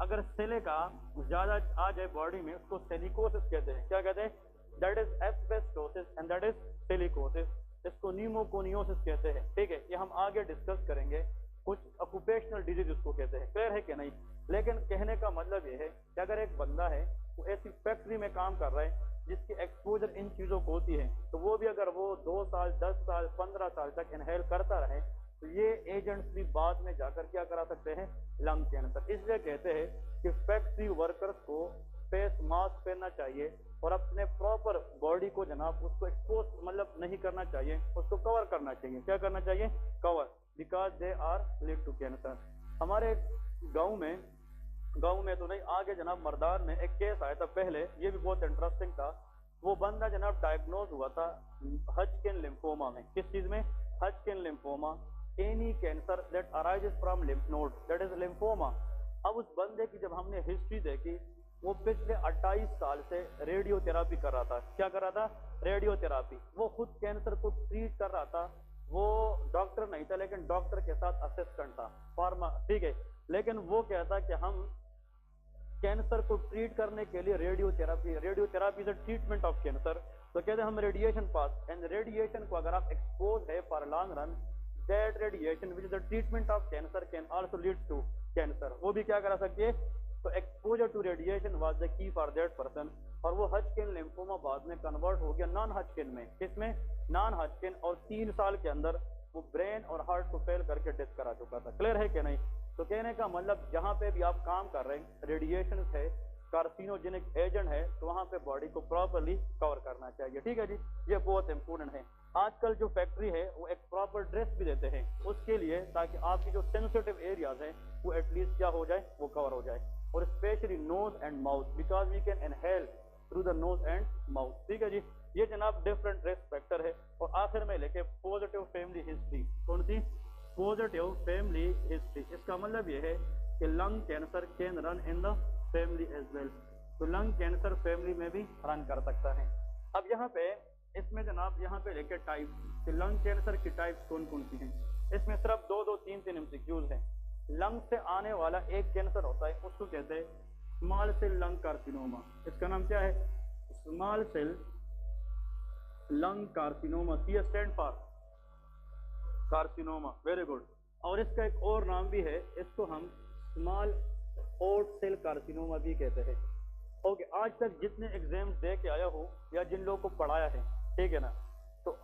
अगर सिलिका ज्यादा आ जाए बॉडी में उसको सिलिकोसिस कहते हैं। क्या कहते हैं? That is asbestosis and that is silicosis. इसको न्यूमोकोनियोसिस कहते हैं। ठीक है, ये हम आगे डिस्कस करेंगे। कुछ ऑक्यूपेशनल डिजीज उसको कहते हैं। क्लियर है कि नहीं? लेकिन कहने का मतलब ये है कि अगर एक बंदा है वो ऐसी फैक्ट्री में काम कर रहा है जिसकी एक्सपोजर इन चीजों को होती है, तो वो भी अगर वो 2 साल 10 साल 15 साल तक इनहेल करता रहे, तो ये एजेंट्स भी बाद में जाकर क्या करा सकते हैं, लंग कैंसर। इसलिए कहते हैं कि फैक्ट्री वर्कर्स को फेस मास्क पहनना चाहिए और अपने प्रॉपर बॉडी को जनाब उसको एक्सपोज मतलब नहीं करना चाहिए, उसको कवर करना चाहिए। क्या करना चाहिए, cover, because they are lead to cancer. हमारे गांव में तो नहीं, आगे जनाब मर्दान में एक केस आया था पहले, ये भी बहुत इंटरेस्टिंग था। वो बंदा जनाब डायग्नोज हुआ था हॉजकिन लिम्फोमा में। किस चीज में, Hodgkin lymphoma, any cancer that arises from lymph node that is lymphoma. अब उस बंदे की जब हमने हिस्ट्री देखी, वो पिछले 28 साल से रेडियोथेरापी कर रहा था। क्या कर रहा था, रेडियोथेरापी। वो खुद कैंसर को ट्रीट कर रहा था, वो डॉक्टर नहीं था लेकिन डॉक्टर के साथ असिस्टेंट था, फार्मा, ठीक है। लेकिन वो कहता कि हम कैंसर को ट्रीट करने के लिए radiotherapy is a treatment of cancer. तो कहते हैं हम रेडिएशन पास, एंड रेडिएशन को अगर आप एक्सपोज है for long run, that radiation which is the treatment of cancer can also lead to cancer. वो भी क्या करा सकती है। तो exposure to radiation was the key for that person. और वो हॉजकिन लिम्फोमा बाद में कन्वर्ट हो गया नॉन हॉजकिन में। किसमें, नॉन हॉजकिन। और 3 साल के अंदर वो ब्रेन और हार्ट को फेल करके डेथ करा चुका था। क्लियर है कि नहीं। तो कहने का मतलब जहां पे भी आप काम कर रहे हैं, रेडिएशन है, कार्सिनोजेनिक एजेंट है, तो वहां पे बॉडी को प्रॉपर्ली कवर करना चाहिए। ठीक है जी, ये बहुत इंपॉर्टेंट है। आजकल जो फैक्ट्री है वो एक प्रॉपर ड्रेस भी देते हैं उसके लिए, ताकि आपकी जो सेंसिटिव एरियाज हैं वो एटलीस्ट क्या हो जाए, वो कवर हो जाए। और specially nose and mouth, because we can inhale through the nose and mouth. ठीक है जी, ये जनाब डिफरेंट रिस्क फैक्टर है। और आखिर में लेके पॉजिटिव फैमिली हिस्ट्री। कौन सी, पॉजिटिव फैमिली हिस्ट्री। इसका मतलब ये है कि lung cancer can run in the family as well. तो लंग कैंसर फैमिली में भी रन कर सकता है। अब यहाँ पे इसमें जनाब यहाँ पे लेके टाइप कि लंग कैंसर की टाइप्स कौन कौन सी हैं। इसमें सिर्फ 2-3 एमसीक्यूज हैं। लंग से आने वाला एक कैंसर होता है, उसको कहते हैं स्मॉल सेल लंग कार्सिनोमा। इसका नाम क्या है, small cell lung carcinoma. C stand for carcinoma, very good. और इसका एक और नाम भी है, इसको हम स्मॉल ओट सेल कार्सिनोमा भी कहते हैं। ओके, आज तक जितने एग्जाम्स दे के आया हो या जिन लोगों को पढ़ाया है, ठीक है ना, तो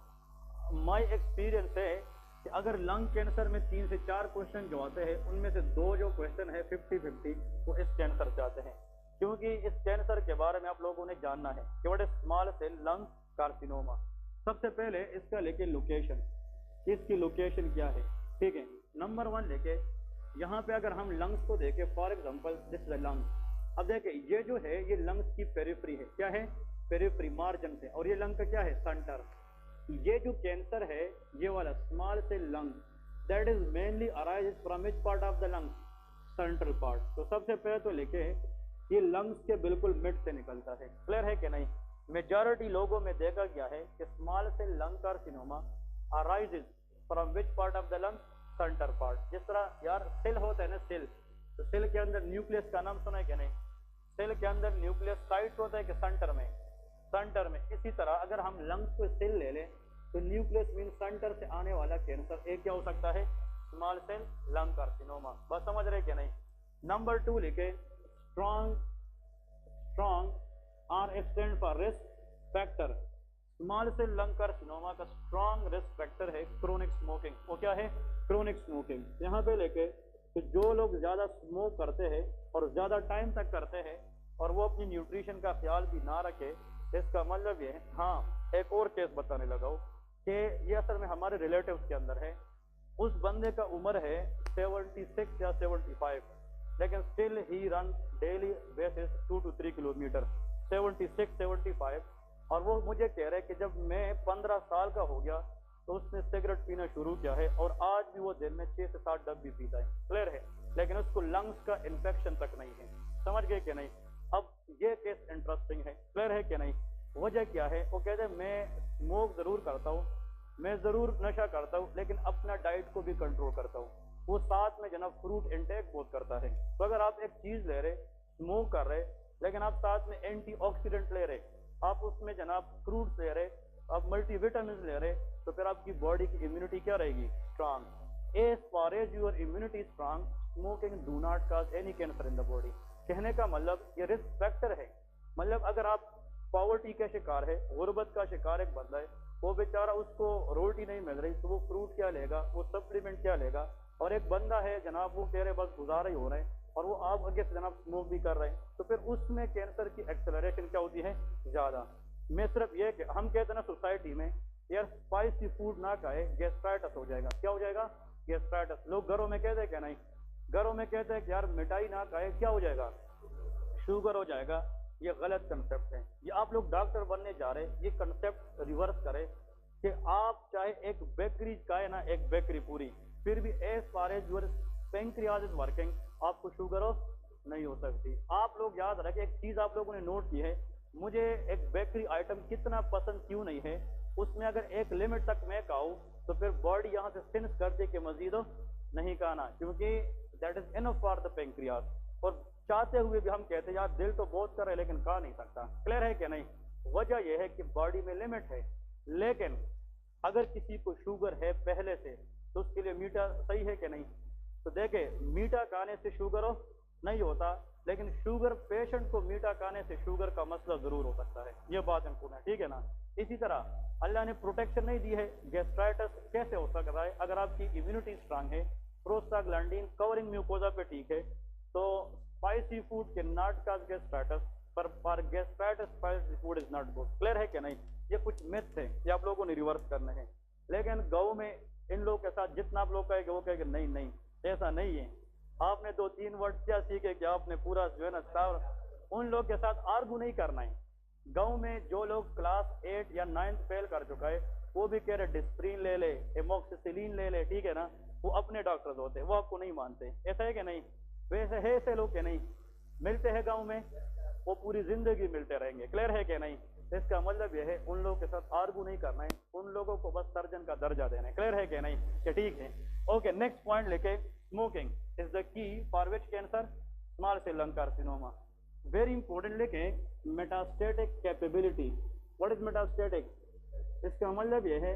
माय एक्सपीरियंस है कि अगर लंग कैंसर में 3 से 4 क्वेश्चन जो आते हैं, उनमें से 2 जो क्वेश्चन है 50-50 वो इस कैंसर से आते हैं। क्योंकि इस कैंसर के बारे में आप लोगों ने जानना है कि what is small cell lung carcinoma. सबसे पहले इसका लेके लोकेशन, इसकी लोकेशन क्या है, ठीक है। नंबर 1 लेके यहाँ पे अगर हम लंग्स को देखें, for example this is lungs. अब देखें ये जो है ये लंग्स की पेरिफेरी है। क्या है, पेरिफेरी, मार्जिन से। और ये लंग का क्या है, सेंटर। ये जो कैंसर है ये वाला small cell lung, that is mainly arises from which part of the lung, central part. तो सबसे पहले तो लेके ये लंग्स के बिल्कुल मिड से निकलता है। क्लियर है कि नहीं। मेजॉरिटी लोगों में देखा गया है कि small cell lung carcinoma arises from which part of the lung, center part. जिस तरह यार सेल होता है ना, सेल, तो सेल के अंदर न्यूक्लियस का नाम सुना है कि नहीं। सेल के अंदर न्यूक्लियस साइट होता है कि सेंटर में, सेंटर में। इसी तरह अगर हम लंग्स को सेल ले लें तो न्यूक्लियस मीन सेंटर से आने वाला कैंसर एक क्या हो सकता है, स्मॉल सेल लंग कार्सिनोमा। बस समझ रहे कि नहीं। नंबर 2 लिखे strong R stand for risk factor. Small cell lung carcinoma का स्ट्रॉन्ग रिस्क फैक्टर है क्रोनिक स्मोकिंग। वो क्या है, क्रोनिक स्मोकिंग। यहाँ पे लेके कि जो लोग ज्यादा स्मोक करते हैं और ज्यादा टाइम तक करते हैं और वो अपनी न्यूट्रिशन का ख्याल भी ना रखे, इसका मतलब ये है। हाँ, एक और केस बताने लगा हूँ कि ये असल में हमारे रिलेटिव्स के अंदर है। उस बंदे का उम्र है 76 या 75, लेकिन still he run daily basis 2 to 3 kilometre, 76-75। और वो मुझे कह रहे हैं कि जब मैं 15 साल का हो गया तो उसने सिगरेट पीना शुरू किया है और आज भी वो दिन में 6 से 7 डब्बी पीता है। क्लियर है, लेकिन उसको लंग्स का इन्फेक्शन तक नहीं है। समझ गए कि नहीं। अब ये केस इंटरेस्टिंग है। क्लियर है कि नहीं। वजह क्या है, वो कहते हैं मैं स्मोक जरूर करता हूँ, मैं जरूर नशा करता हूँ, लेकिन अपना डाइट को भी कंट्रोल करता हूँ। वो साथ में जनाब फ्रूट इंटेक बहुत करता है। तो अगर आप एक चीज ले रहे, स्मोक कर रहे, लेकिन आप साथ में एंटीऑक्सीडेंट ले रहे, आप उसमें जनाब फ्रूट्स ले रहे, आप मल्टीविटामिन ले रहे, तो फिर आपकी बॉडी की इम्यूनिटी क्या रहेगी, strong. As far as your immunity strong, smoking do not cause any cancer in the body. कहने का मतलब ये रिस्क फैक्टर है। मतलब अगर आप पॉवर्टी का शिकार है, गुर्बत का शिकार एक बंदा है, वो बेचारा उसको रोटी नहीं मिल रही तो वो फ्रूट क्या लेगा, वो सप्लीमेंट क्या लेगा। और एक बंदा है जनाब वो कह रहे बस गुजारा ही हो रहे हैं और वो आप आगे से जनाब स्मोक भी कर रहे हैं, तो फिर उसमें कैंसर की एक्सेलरेशन क्या होती है ज्यादा। मैं सिर्फ ये कि हम कहते हैं ना सोसाइटी में यार स्पाइसी फूड ना खाए गैस्ट्राइटिस हो जाएगा, क्या हो जाएगा गैस्ट्राइटिस। लोग घरों में कहते हैं क्या नहीं, घरों में कहते हैं कि यार मिठाई ना खाए क्या हो जाएगा शुगर हो जाएगा। ये गलत कंसेप्ट है, ये आप लोग डॉक्टर बनने जा रहे हैं, ये कंसेप्ट रिवर्स करें कि आप चाहे एक बेकरी खाए ना, एक बेकरी पूरी, फिर भी as far as your pancreas is working आपको शुगर हो नहीं हो सकती। आप लोग याद रखें एक चीज आप लोगों ने नोट की है, मुझे एक बेकरी आइटम कितना पसंद क्यों नहीं है, उसमें अगर एक लिमिट तक मैं खाऊं तो फिर बॉडी यहां से सेंस करती कि मजीद नहीं खाना, क्योंकि that is enough for the pancreas. और चाहते हुए भी हम कहते हैं यार दिल तो बहुत कर रहे लेकिन खा नहीं सकता। क्लियर है कि नहीं, वजह यह है कि बॉडी में लिमिट है। लेकिन अगर किसी को शुगर है पहले से तो उसके लिए मीठा सही है कि नहीं। तो देखे मीठा खाने से शुगर नहीं होता, लेकिन शुगर पेशेंट को मीठा खाने से शुगर का मसला जरूर हो सकता है, ये बात इम्पोर्टेंट है, ठीक है ना। इसी तरह अल्लाह ने प्रोटेक्शन नहीं दी है, गैस्ट्राइटिस कैसे हो सकता है अगर आपकी इम्यूनिटी स्ट्रांग है, प्रोस्टाग्लैंडिन कवरिंग म्यूकोजा पे ठीक है, तो स्पाइसी फूड के नॉट काज गैस्ट्राइटिस पर gastritis spicy food is not good. Clear है कि नहीं, ये कुछ मिथ्स है, ये आप लोगों ने रिवर्स करने हैं। लेकिन गाँव में इन लोगों के साथ जितना आप लोग कहेंगे वो कहेंगे नहीं नहीं ऐसा नहीं है। आपने 2-3 वर्ड क्या सीखे कि आपने पूरा जो है ना उन लोग के साथ आर्गू नहीं करना है। गांव में जो लोग क्लास 8 या 9 फेल कर चुका है वो भी कह रहे डिस्प्रिन ले ले, एमोक्सिसिलिन ले ले, ठीक है ना, वो अपने डॉक्टर्स होते हैं, वो आपको नहीं मानते। ऐसा है कि नहीं, वैसे है ऐसे लोग के नहीं मिलते हैं गांव में, वो पूरी जिंदगी मिलते रहेंगे। क्लियर है कि नहीं, इसका मतलब यह है उन लोगों के साथ आर्गू नहीं करना है, उन लोगों को बस सर्जन का दर्जा देना है। क्लियर है कि नहीं, कि ठीक है। ओके, नेक्स्ट पॉइंट लेके, smoking is the key for which cancer, small cell lung carcinoma. Very important लेके, metastatic capability. What is metastatic, इसका मतलब यह है,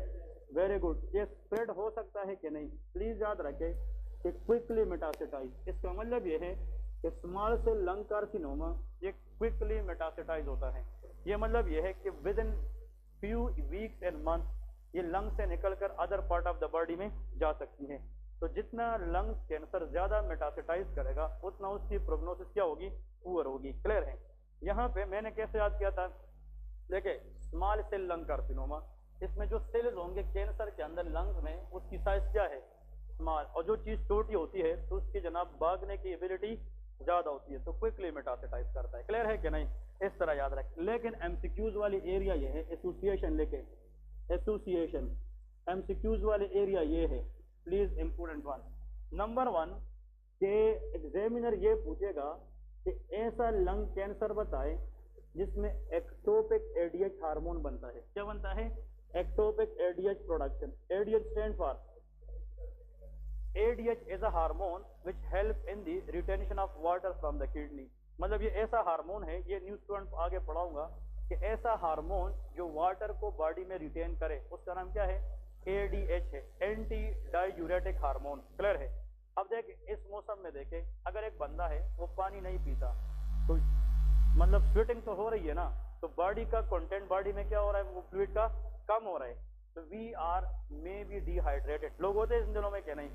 वेरी गुड, ये स्प्रेड हो सकता है कि नहीं, प्लीज याद रखें कि क्विकली मेटास्टेटाइज। इसका मतलब यह है कि स्मॉल सेल लंग कार्सिनोमा ये क्विकली मेटास्टेटाइज होता है। ये मतलब यह है कि with in few weeks and month ये लंग से निकलकर other part of the body में जा सकती है। तो जितना लंग कैंसर ज्यादा मेटास्टेटाइज करेगा उतना उसकी प्रोग्नोसिस क्या होगी, पुअर होगी। क्लियर है। यहाँ पे मैंने कैसे याद किया था, देखिए स्मॉल सेल लंग कार्सिनोमा, इसमें जो सेल्स होंगे कैंसर के अंदर लंग्स में उसकी साइज क्या है, स्मॉल, और जो चीज छोटी होती है तो उसकी जनाब भागने की एबिलिटी ज्यादा होती है, तो क्विकली मेटास्टेटाइज करता है। क्लियर है कि नहीं, इस तरह याद रखें। लेकिन एमसीक्यूज वाली एरिया ये है, एसोसिएशन लेके, एसोसिएशन एमसीक्यूज वाले एरिया ये है, प्लीज इंपोर्टेंट वन। नंबर 1 के एग्जामिनर ये पूछेगा कि ऐसा लंग कैंसर बताए जिसमें एक्टोपिक एडीएच हार्मोन बनता है। क्या बनता है, ectopic ADH production. ADH stand for, ADH is a hormone which help in the retention of water from the kidney। मतलब ये ऐसा हार्मोन है, ये न्यूज स्टूडेंट आगे पढ़ाऊंगा, कि ऐसा हार्मोन जो वाटर को बॉडी में रिटेन करे उसका नाम क्या है, ADH है, एंटी डायूरेटिक हार्मोन। क्लियर है। अब देख इस मौसम में देखे अगर एक बंदा है वो पानी नहीं पीता तो मतलब स्वेटिंग तो हो रही है ना, तो बॉडी का कंटेंट बॉडी में क्या हो रहा है, वो फ्लूइड का कम हो रहा है, तो we are maybe dehydrated. लोग होते हैं इन दिनों में क्या नहीं।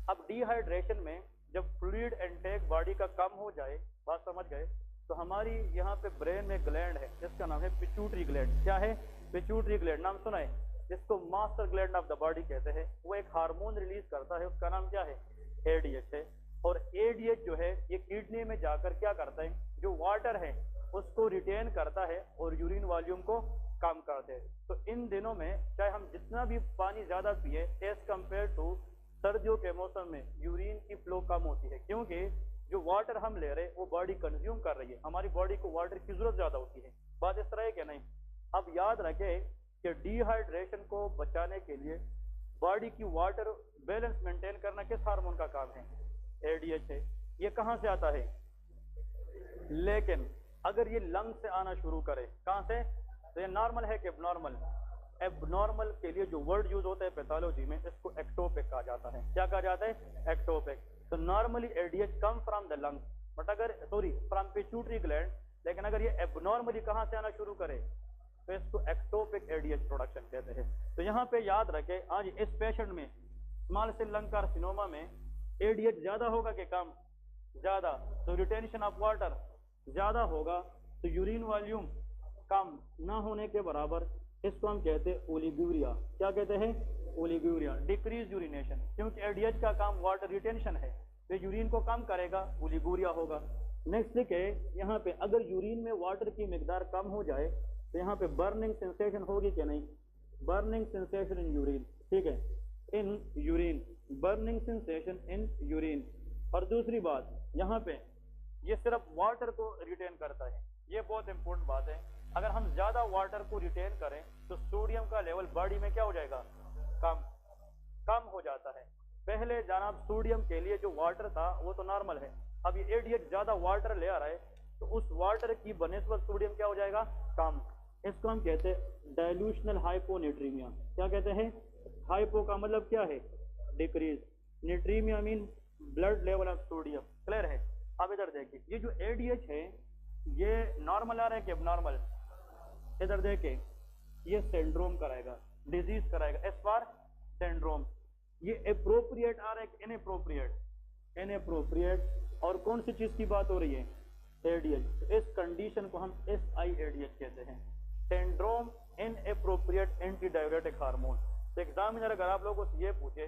अब डिहाइड्रेशन में जब फ्लूइड इनटेक बॉडी का कम हो जाए, बात समझ गए, तो हमारी यहाँ पे ब्रेन में ग्लैंड है जिसका नाम है पिट्यूटरी ग्लैंड। क्या है, पिट्यूटरी ग्लैंड, नाम सुना है, जिसको master gland of the body कहते हैं। वो एक हार्मोन रिलीज करता है, उसका नाम क्या है, ADH है। और ADH जो है ये किडनी में जाकर क्या करता है, जो वाटर है उसको रिटेन करता है और यूरिन वॉल्यूम को कम करते हैं। तो इन दिनों में चाहे हम जितना भी पानी ज्यादा पिए एज कम्पेयर टू सर्दियों के मौसम में यूरिन की फ्लो कम होती है, क्योंकि जो वाटर हम ले रहे हैं वो बॉडी कंज्यूम कर रही है, हमारी बॉडी को वाटर की जरूरत ज्यादा होती है। बात इस तरह है कि नहीं। अब याद रखें कि डिहाइड्रेशन को बचाने के लिए बॉडी की वाटर बैलेंस मेंटेन करना किस हार्मोन का काम है, ADH है। ये कहाँ से आता है, लेकिन अगर ये लंग से आना शुरू करे, कहाँ से, तो ये नॉर्मल है कि एबनॉर्मल। एबनॉर्मल के लिए जो वर्ड यूज होता है पैथोलॉजी में, इसको एक्टोपिक कहा जाता है। क्या कहा जाता है, एक्टोपिक। तो normally ADH come from the lung, but अगर फ्रॉम पिट्यूटरी ग्लैंड, लेकिन अगर ये एबनॉर्मली कहाँ से आना शुरू करे, तो इसको एक्टोपिक एडीएच प्रोडक्शन कहते हैं। तो यहाँ पे याद रखें, आज इस पेशेंट में स्मॉल सेल लंग कार्सिनोमा में एडीएच ज्यादा होगा कि कम? ज्यादा, तो रिटेंशन ऑफ वाटर ज्यादा होगा, तो यूरिन वॉल्यूम कम ना होने के बराबर, इसको हम कहते हैं ओलिगूरिया। क्या कहते हैं? ओलिगूरिया, डिक्रीज यूरिनेशन, क्योंकि एडीएच का काम वाटर रिटेंशन है, तो यूरिन को कम करेगा, ओलिगूरिया होगा। नेक्स्ट लिखे यहाँ पे, अगर यूरिन में वाटर की मिकदार कम हो जाए तो यहाँ पे बर्निंग सेंसेशन होगी कि नहीं? बर्निंग सेंसेशन इन यूरिन, ठीक है, in urine, burning sensation in urine. और दूसरी बात, यहाँ पे ये सिर्फ वाटर को रिटेन करता है, ये बहुत इंपॉर्टेंट बात है। अगर हम ज्यादा वाटर को रिटेन करें तो सोडियम का लेवल बॉडी में क्या हो जाएगा? कम हो जाता है। पहले जनाब सोडियम के लिए जो वाटर था वो तो नॉर्मल है, अब ये एडीएच ज्यादा वाटर ले आ रहा है, तो उस वाटर की बनिस्बत सोडियम क्या हो जाएगा? कम। इसको हम कहते हैं डाइल्यूशनल हाइपोनेट्रीमिया। क्या कहते हैं? हाइपो का मतलब क्या है? Decrease, natremia mean blood level of sodium. Clear है? अब इधर देखिए, ये जो एडीएच है ये नॉर्मल आ रहा है कि एबनॉर्मल? इधर देखिए, ये सिंड्रोम कराएगा, डिजीज कराएगा, एस फॉर सिंड्रोम। ये अप्रोप्रिएट आ रहा है कि इनअप्रोप्रिएट? इनअप्रोप्रिएट। और कौन सी चीज की बात हो रही है? एडीएच। इस कंडीशन को हम SIADH कहते हैं, syndrome inappropriate anti diuretic hormone. तो एग्जामिनर अगर आप लोगों से ये पूछे,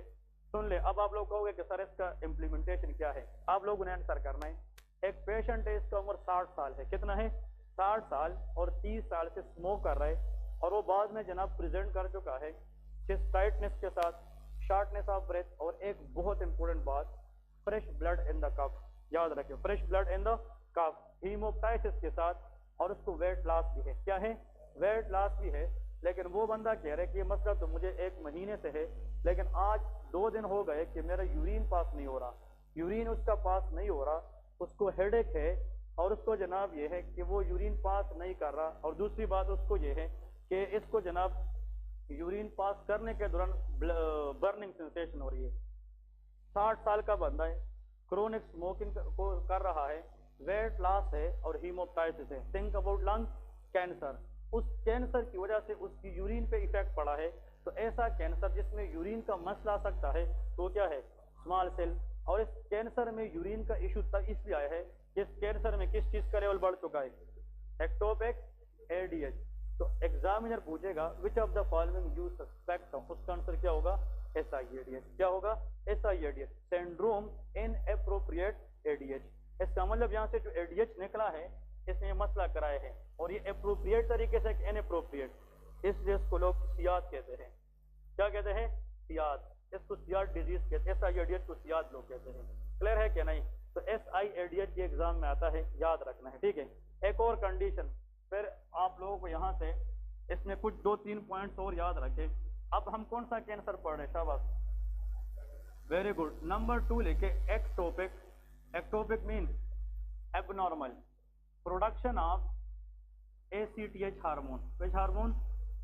सुन ले, अब आप लोग कहोगे कि सर इसका इम्प्लीमेंटेशन क्या है, आप लोगों ने आंसर करना है। एक पेशेंट है, इसका उम्र 60 साल है, कितना है? 60 साल, और 30 साल से स्मोक कर रहा है, और वो बाद में जनाब प्रेजेंट कर चुका है चेस्ट टाइटनेस के साथ, शॉर्टनेस ऑफ ब्रेथ, और एक बहुत इंपॉर्टेंट बात, फ्रेश ब्लड इन द कफ। याद रखिए, fresh blood in the cough, haemoptysis के साथ, और उसको वेट लॉस भी है। क्या है? वेट लॉस भी है। लेकिन वो बंदा कह रहा है कि ये मसला तो मुझे 1 महीने से है, लेकिन आज 2 दिन हो गए कि मेरा यूरिन पास नहीं हो रहा, यूरिन उसका पास नहीं हो रहा, उसको हेडेक है, और उसको जनाब ये है कि वो यूरिन पास नहीं कर रहा। और दूसरी बात उसको ये है कि इसको जनाब यूरिन पास करने के दौरान बर्निंग सेंसेशन हो रही है। 60 साल का बंदा है, क्रोनिक स्मोकिंग को कर रहा है, वेट लॉस है, और हीमोप्टाइसिस है। थिंक अबाउट लंग कैंसर, उस कैंसर की वजह से उसकी यूरिन पे इफेक्ट पड़ा है। तो ऐसा कैंसर जिसमें यूरिन का मसला आ सकता है, तो क्या है? Small cell. और इस कैंसर में यूरिन का इशू तब इसलिए आया है कि इस कैंसर में किस चीज का लेवल बढ़ चुका है? Ectopic ADH. तो एग्जामिनर पूछेगा which of the following you suspect of, उसका आंसर क्या होगा? SIADH। क्या होगा? SIADH, syndrome inappropriate ADH. इसका मतलब यहाँ से जो एडीएच निकला है इसने मसला कराया है, और ये अप्रोप्रिएट तरीके से इनअप्रोप्रिएट, इसलिए इसको लोग सियाद कहते हैं। क्या कहते हैं? सियाद। इसको सियाद डिजीज कहते हैं, SIADH को सियाद लोग कहते हैं। क्लियर है कि नहीं? तो SIADH के एग्जाम में आता है, याद रखना है, ठीक है। एक और कंडीशन, फिर आप लोगों को यहाँ से इसमें कुछ 2-3 पॉइंट्स और याद रखें। अब हम कौन सा कैंसर पढ़ रहे हैं? शाबाश, वेरी गुड। नंबर 2 लिखे ectopic. Ectopic mean abnormal production of ACTH hormone. which hormone?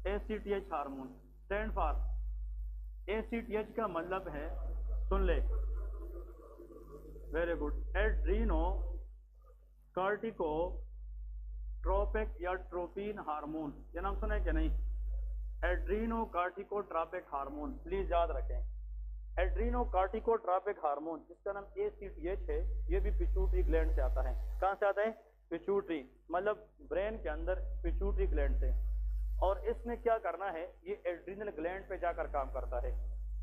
ACTH hormone. Stand for, ACTH का मतलब है, सुन ले, वेरी गुड, एड्रीनो कार्टिको ट्रोपिक या ट्रोपिन हार्मोन। ये नाम सुना है कि नहीं? एड्रीनो कार्टिको ट्रोपिक हार्मोन, प्लीज याद रखें। एड्रीनो कार्टिको ट्रोपिक हार्मोन, जिसका नाम ACTH है, ये भी पिट्यूटरी ग्लैंड से आता है। कहां से आता है? पिट्यूटरी, मतलब ब्रेन के अंदर पिट्यूटरी ग्लैंड से। और इसने क्या करना है? ये एड्रीनल ग्लैंड पे जाकर काम करता है।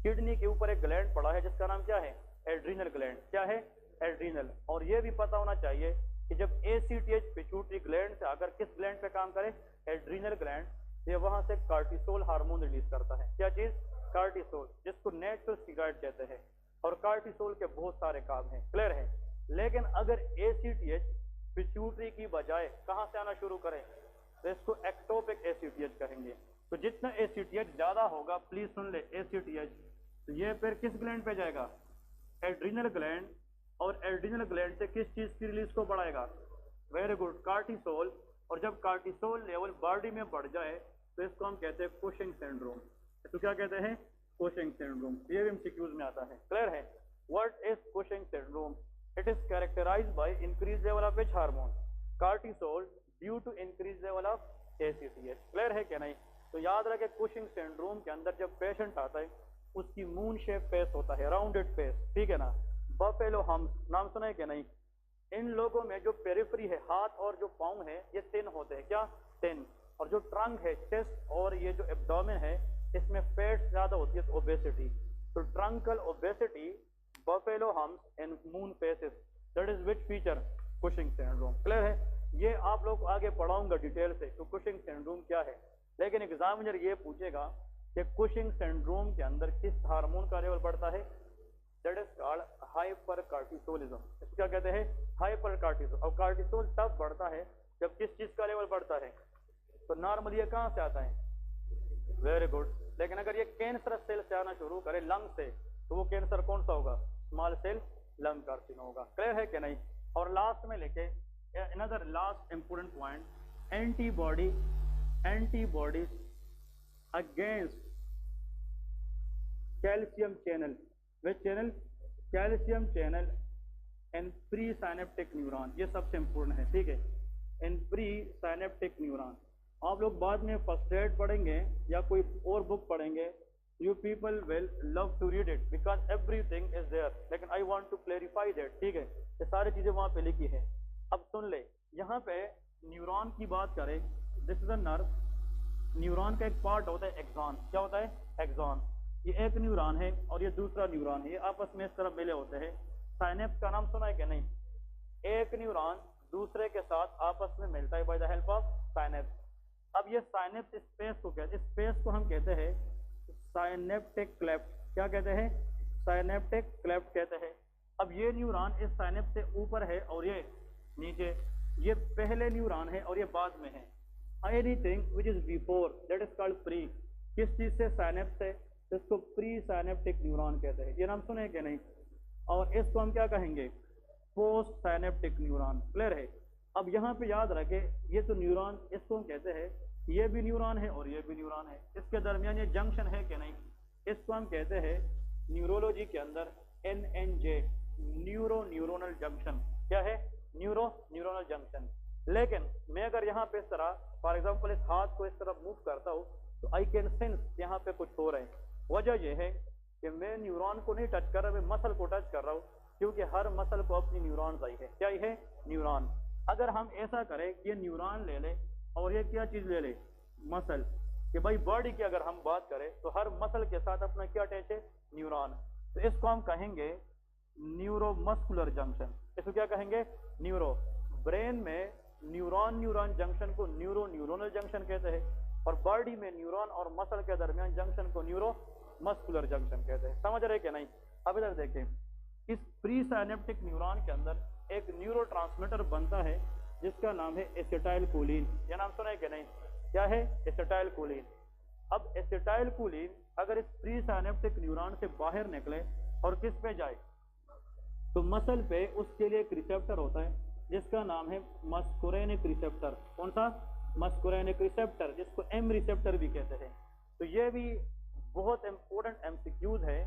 किडनी के ऊपर एक ग्लैंड पड़ा है जिसका नाम क्या है? Adrenal gland. क्या है? एड्रीनल। और ये भी पता होना चाहिए कि जब ACTH पिट्यूटरी ग्लैंड से आकर किस ग्लैंड पे काम करे? Adrenal gland. ये वहां से कार्टिसोल हार्मोन रिलीज करता है। क्या चीज? कार्टिसोल, जिसको नेचुरल स्टीरॉयड कहते हैं। और कार्टिसोल के बहुत सारे काम हैं। क्लियर है? लेकिन अगर ACTH पिट्यूटरी की बजाय कहां से आना शुरू करें तो इसको एक्टोपिक ACTH कहेंगे। तो जितना ACTH ज्यादा होगा, प्लीज सुन ले, ACTH, तो ये फिर किस ग्लैंड पे जाएगा? Adrenal gland. और एड्रीनल ग्लैंड से किस चीज की रिलीज को बढ़ाएगा? Very good, cortisol. और जब कार्टिसोल लेवल बॉडी में बढ़ जाए तो इसको हम कहते हैं कुशिंग सिंड्रोम। तो क्या कहते हैं? Cushing syndrome. ये भी MCQs में आता है। क्लियर है? What is Cushing syndrome? It is characterized by increase level of which hormone? Cortisol due to increase level of ACTH। Clear है क्या नहीं? तो याद रखे कुशिंग सिंड्रोम के अंदर जब पेशेंट आता है उसकी मून शेप फेस होता है, राउंडेड फेस, ठीक है ना। बफेलो हम्स नाम सुना है क्या नहीं? इन लोगों में जो पेरिफेरी है, हाथ और जो पाँव है, ये थिन होते हैं, क्या थिन, और जो ट्रंक है, चेस्ट और ये जो एब्डोमेन है, इसमें फैट ज्यादा होती है, ओबेसिटी। तो truncal obesity, buffalo hums and moon faces, that is which feature? Cushing syndrome. Clear है? ये आप लोग आगे पढ़ाऊंगा डिटेल से तो कुशिंग सिंड्रोम क्या है। लेकिन एग्जामिनर ये पूछेगा कि कुशिंग सिंड्रोम के अंदर किस हार्मोन का लेवल बढ़ता है? That is called hypercortisolism. इसको क्या कहते हैं? हाइपरकार्टिसोल। और कार्टिसोल तब बढ़ता है जब किस चीज का लेवल बढ़ता है? तो नॉर्मली ये कहां से आता है? Very good. लेकिन अगर ये कैंसर सेल से आना शुरू करे लंग से, तो वो कैंसर कौन सा होगा? स्मॉल सेल लंग कार्सिनोमा होगा। क्लियर है कि नहीं? और लास्ट में लेके another last important point, antibodies against calcium channel. Which channel? Calcium channel and pre synaptic neuron, ये सबसे इंपोर्टेंट है, ठीक है। एंड प्री साइनेप्टिक न्यूरॉन आप लोग बाद में फर्स्ट एड पढ़ेंगे या कोई और बुक पढ़ेंगे, you people will love to read it because everything is there, लेकिन I want to clarify that, ठीक है। ये सारी चीजें वहां पे लिखी है। अब सुन ले, यहाँ पे न्यूरॉन की बात करें, this is a nerve. Neuron का एक पार्ट होता है एक्सॉन। क्या होता है? एक्सॉन। ये एक न्यूरॉन है और ये दूसरा न्यूरॉन है, ये आपस में इस तरह मिले होते हैं। साइनेप्स का नाम सुना है क्या नहीं? एक न्यूरॉन दूसरे के साथ आपस में मिलता है by the help of synapse. अब ये साइनेप्स स्पेस को कहते हैं, स्पेस को हम कहते हैं साइनेप्टिक क्लेफ्ट। क्या कहते हैं? साइनेप्टिक क्लेफ्ट कहते हैं। अब ये न्यूरॉन इस साइनेप्स से ऊपर है और ये नीचे, ये पहले न्यूरॉन है और ये बाद में है। Anything which is before that is called pre. किस चीज से? साइनेप्स से, इसको प्री साइनेप्टिक न्यूरॉन कहते हैं। ये नाम सुने क्या नहीं? और इसको हम क्या कहेंगे? Post synaptic neuron. क्लियर है? अब यहाँ पे याद रखे, ये तो न्यूरॉन, इसको हम कहते हैं, ये भी न्यूरॉन है और ये भी न्यूरॉन है, इसके दरमियान ये जंक्शन है कि नहीं, इसको हम कहते हैं न्यूरोलॉजी के अंदर NNJ, न्यूरो न्यूरोनल जंक्शन। क्या है? Neuro neuronal junction. लेकिन मैं अगर यहाँ पे इस तरह फॉर एग्जाम्पल इस हाथ को इस तरह मूव करता हूँ तो आई कैन सेंस यहाँ पे कुछ हो रहा है। वजह यह है कि मैं न्यूरॉन को नहीं टच कर रहा, मैं मसल को टच कर रहा हूँ, क्योंकि हर मसल को अपनी न्यूरॉन्स आई है। क्या है? न्यूरॉन। अगर हम ऐसा करें कि ये न्यूरॉन ले ले और ये क्या चीज ले ले? मसल। कि भाई बॉडी की अगर हम बात करें तो हर मसल के साथ अपना क्या अटैच है? न्यूरॉन। तो इसको हम कहेंगे न्यूरोमस्कुलर जंक्शन। इसको क्या कहेंगे? न्यूरो। ब्रेन में न्यूरॉन न्यूरॉन जंक्शन को न्यूरो न्यूरोनल जंक्शन कहते हैं और बॉडी में न्यूरॉन और मसल के दरमियान जंक्शन को न्यूरो मस्कुलर जंक्शन कहते हैं। समझ रहे क्या नहीं? अब इधर देखें, इस प्री साइनेप्टिक न्यूरॉन के अंदर एक न्यूरोट्रांसमीटर बनता है जिसका नाम है एसिटाइलकोलिन। यह नाम सुना है क्या नहीं? क्या है? एसिटाइलकोलिन। अब एसिटाइलकोलिन अगर इस प्री साइनेप्टिक न्यूरॉन से बाहर निकले और किस पे जाए? तो मसल पे, उसके लिए एक रिसेप्टर होता है जिसका नाम है मस्कुरेनिक रिसेप्टर। कौन सा? मस्कुरेनिक रिसेप्टर, जिसको M रिसेप्टर भी कहते हैं। तो ये भी बहुत इंपॉर्टेंट MCQs है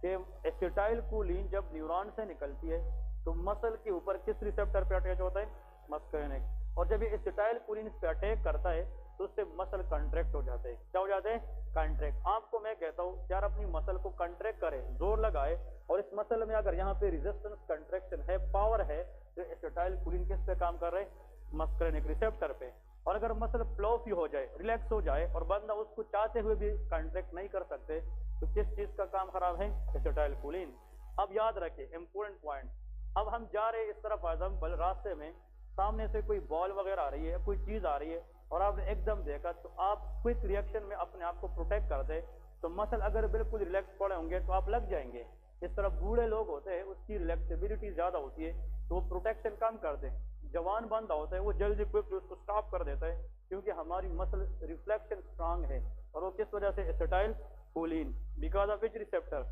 कि एसिटाइलकोलिन जब न्यूरॉन से निकलती है तो मसल के ऊपर किस रिसेप्टर पे अटैच होता है? मस्कुरेनिक। और जब ये एसिटाइलकोलिन इस पे अटैक करता है तो उससे मसल कंट्रैक्ट हो जाते हैं। क्या हो जाते हैं? कंट्रैक्ट। आपको मैं कहता हूँ यार अपनी मसल को कंट्रैक्ट करे, जोर लगाए, और इस मसल में अगर यहाँ पे रेजिस्टेंस कंट्रैक्शन है, पावर है, तो एसिटाइलकोलिन किस पे काम कर रहे हैं? मस्कुरेनिक रिसेप्टर पे। और अगर मसल फ्लॉपी हो जाए, रिलैक्स हो जाए और बंदा उसको चाहते हुए भी कंट्रैक्ट नहीं कर सकते, तो किस चीज का काम खराब है? एसिटाइलकोलिन। अब याद रखिए इंपॉर्टेंट पॉइंट। अब हम जा रहे हैं इस तरफ, फॉर एग्जाम्पल रास्ते में सामने से कोई बॉल वगैरह आ रही है, कोई चीज आ रही है और आपने एकदम देखा, तो आप क्विक रिएक्शन में अपने आप को प्रोटेक्ट कर दे, तो मसल अगर बिल्कुल रिलैक्स पड़े होंगे तो आप लग जाएंगे। इस तरह बूढ़े लोग होते हैं उसकी रिलैक्सिबिलिटी ज्यादा होती है तो वो प्रोटेक्शन कम कर दे। जवान बंदा होता है वो जल्दी क्विकली उसको स्टॉप कर देता है, क्योंकि हमारी मसल रिफ्लेक्शन स्ट्रांग है। और वो किस वजह से? Acetylcholine, because of which receptor?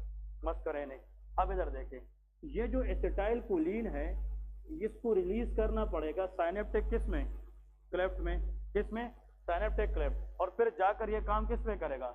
Muscarinic. अब इधर देखें, ये जो एसिटाइलकोलिन है इसको रिलीज करना पड़ेगा साइनेप्टिक किस में? क्लेफ्ट में। किस में? Synaptic cleft. और फिर जाकर ये काम किस में करेगा?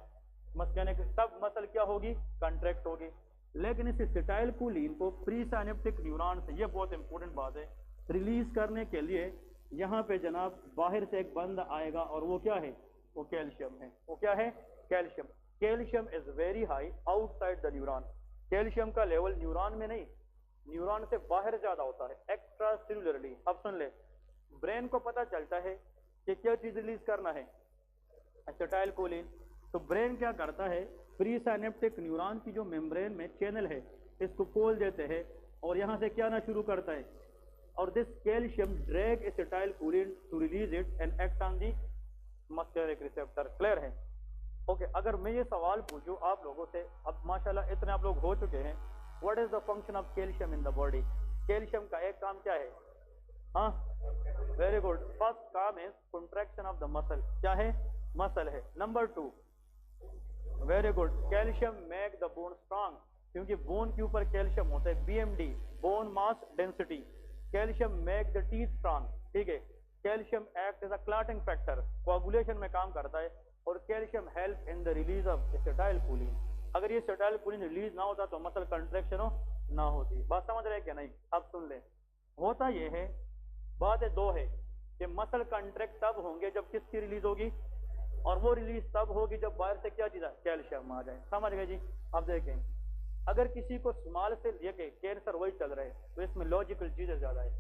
मस्कुरेनिक। तब मसल क्या होगी? कंट्रैक्ट होगी। लेकिन इस एसिटाइलकोलिन को प्री साइनेप्टिक न्यूरॉन से, ये बहुत इंपॉर्टेंट बात है, रिलीज करने के लिए यहाँ पे जनाब बाहर से एक बंद आएगा और वो क्या है, वो कैल्शियम है। वो क्या है, calcium. Calcium is very high outside the neuron. Calcium का लेवल न्यूरॉन में नहीं, न्यूरॉन से बाहर ज्यादा होता है, एक्स्ट्रा सेलुलरली। अब सुन ले, ब्रेन को पता चलता है कि क्या चीज रिलीज करना है, एसिटाइल कोलिन। तो ब्रेन क्या करता है, प्री साइनेप्टिक न्यूरॉन की जो मेम्ब्रेन में चैनल है इसको खोल देते हैं और यहाँ से क्या आना शुरू करता है, और this calcium drag acetylcholine to release it and act on the muscular receptor. Clear है? ओके, अगर मैं ये सवाल पूछूं आप लोगों से, अब माशाल्लाह इतने आप लोग हो चुके हैं, what is the function of calcium in the body? Calcium का एक काम क्या है? हाँ, वेरी गुड। फर्स्ट काम is contraction of the muscle. क्या है? मसल है। Number 2, very good, calcium make the bone strong, क्योंकि बोन के ऊपर कैल्शियम होता है, BMD, bone mass density. Calcium make the teeth strong, ठीक है। Calcium act as a clotting factor, coagulation में काम करता है। और calcium help in the release of acetyl choline. अगर ये एसिटाइल कोलिन रिलीज ना होता तो मसल कंट्रैक्शन हो ना होती। बात समझ रहे क्या नहीं? अब सुन ले, होता ये है, बात है दो है कि मसल कंट्रैक्ट तब होंगे जब किसकी रिलीज होगी, और वो रिलीज तब होगी जब बाहर से क्या चीज है, कैल्शियम आ जाए। समझ गए जी? अब देखें, अगर किसी को स्मॉल से लेके कैंसर वही चल रहे हैं तो इसमें लॉजिकल चीजें ज्यादा है।